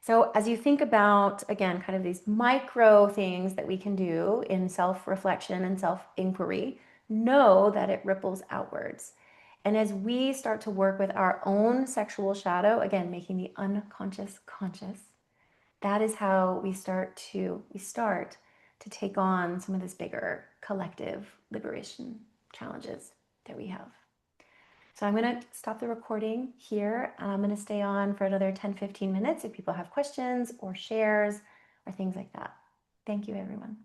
So, as you think about, again, kind of these micro things that we can do in self reflection and self inquiry, know that it ripples outwards. And as we start to work with our own sexual shadow, again, making the unconscious conscious, that is how we start to take on some of this bigger collective liberation challenges that we have. So I'm going to stop the recording here. And I'm going to stay on for another 10-15 minutes if people have questions or shares or things like that. Thank you, everyone.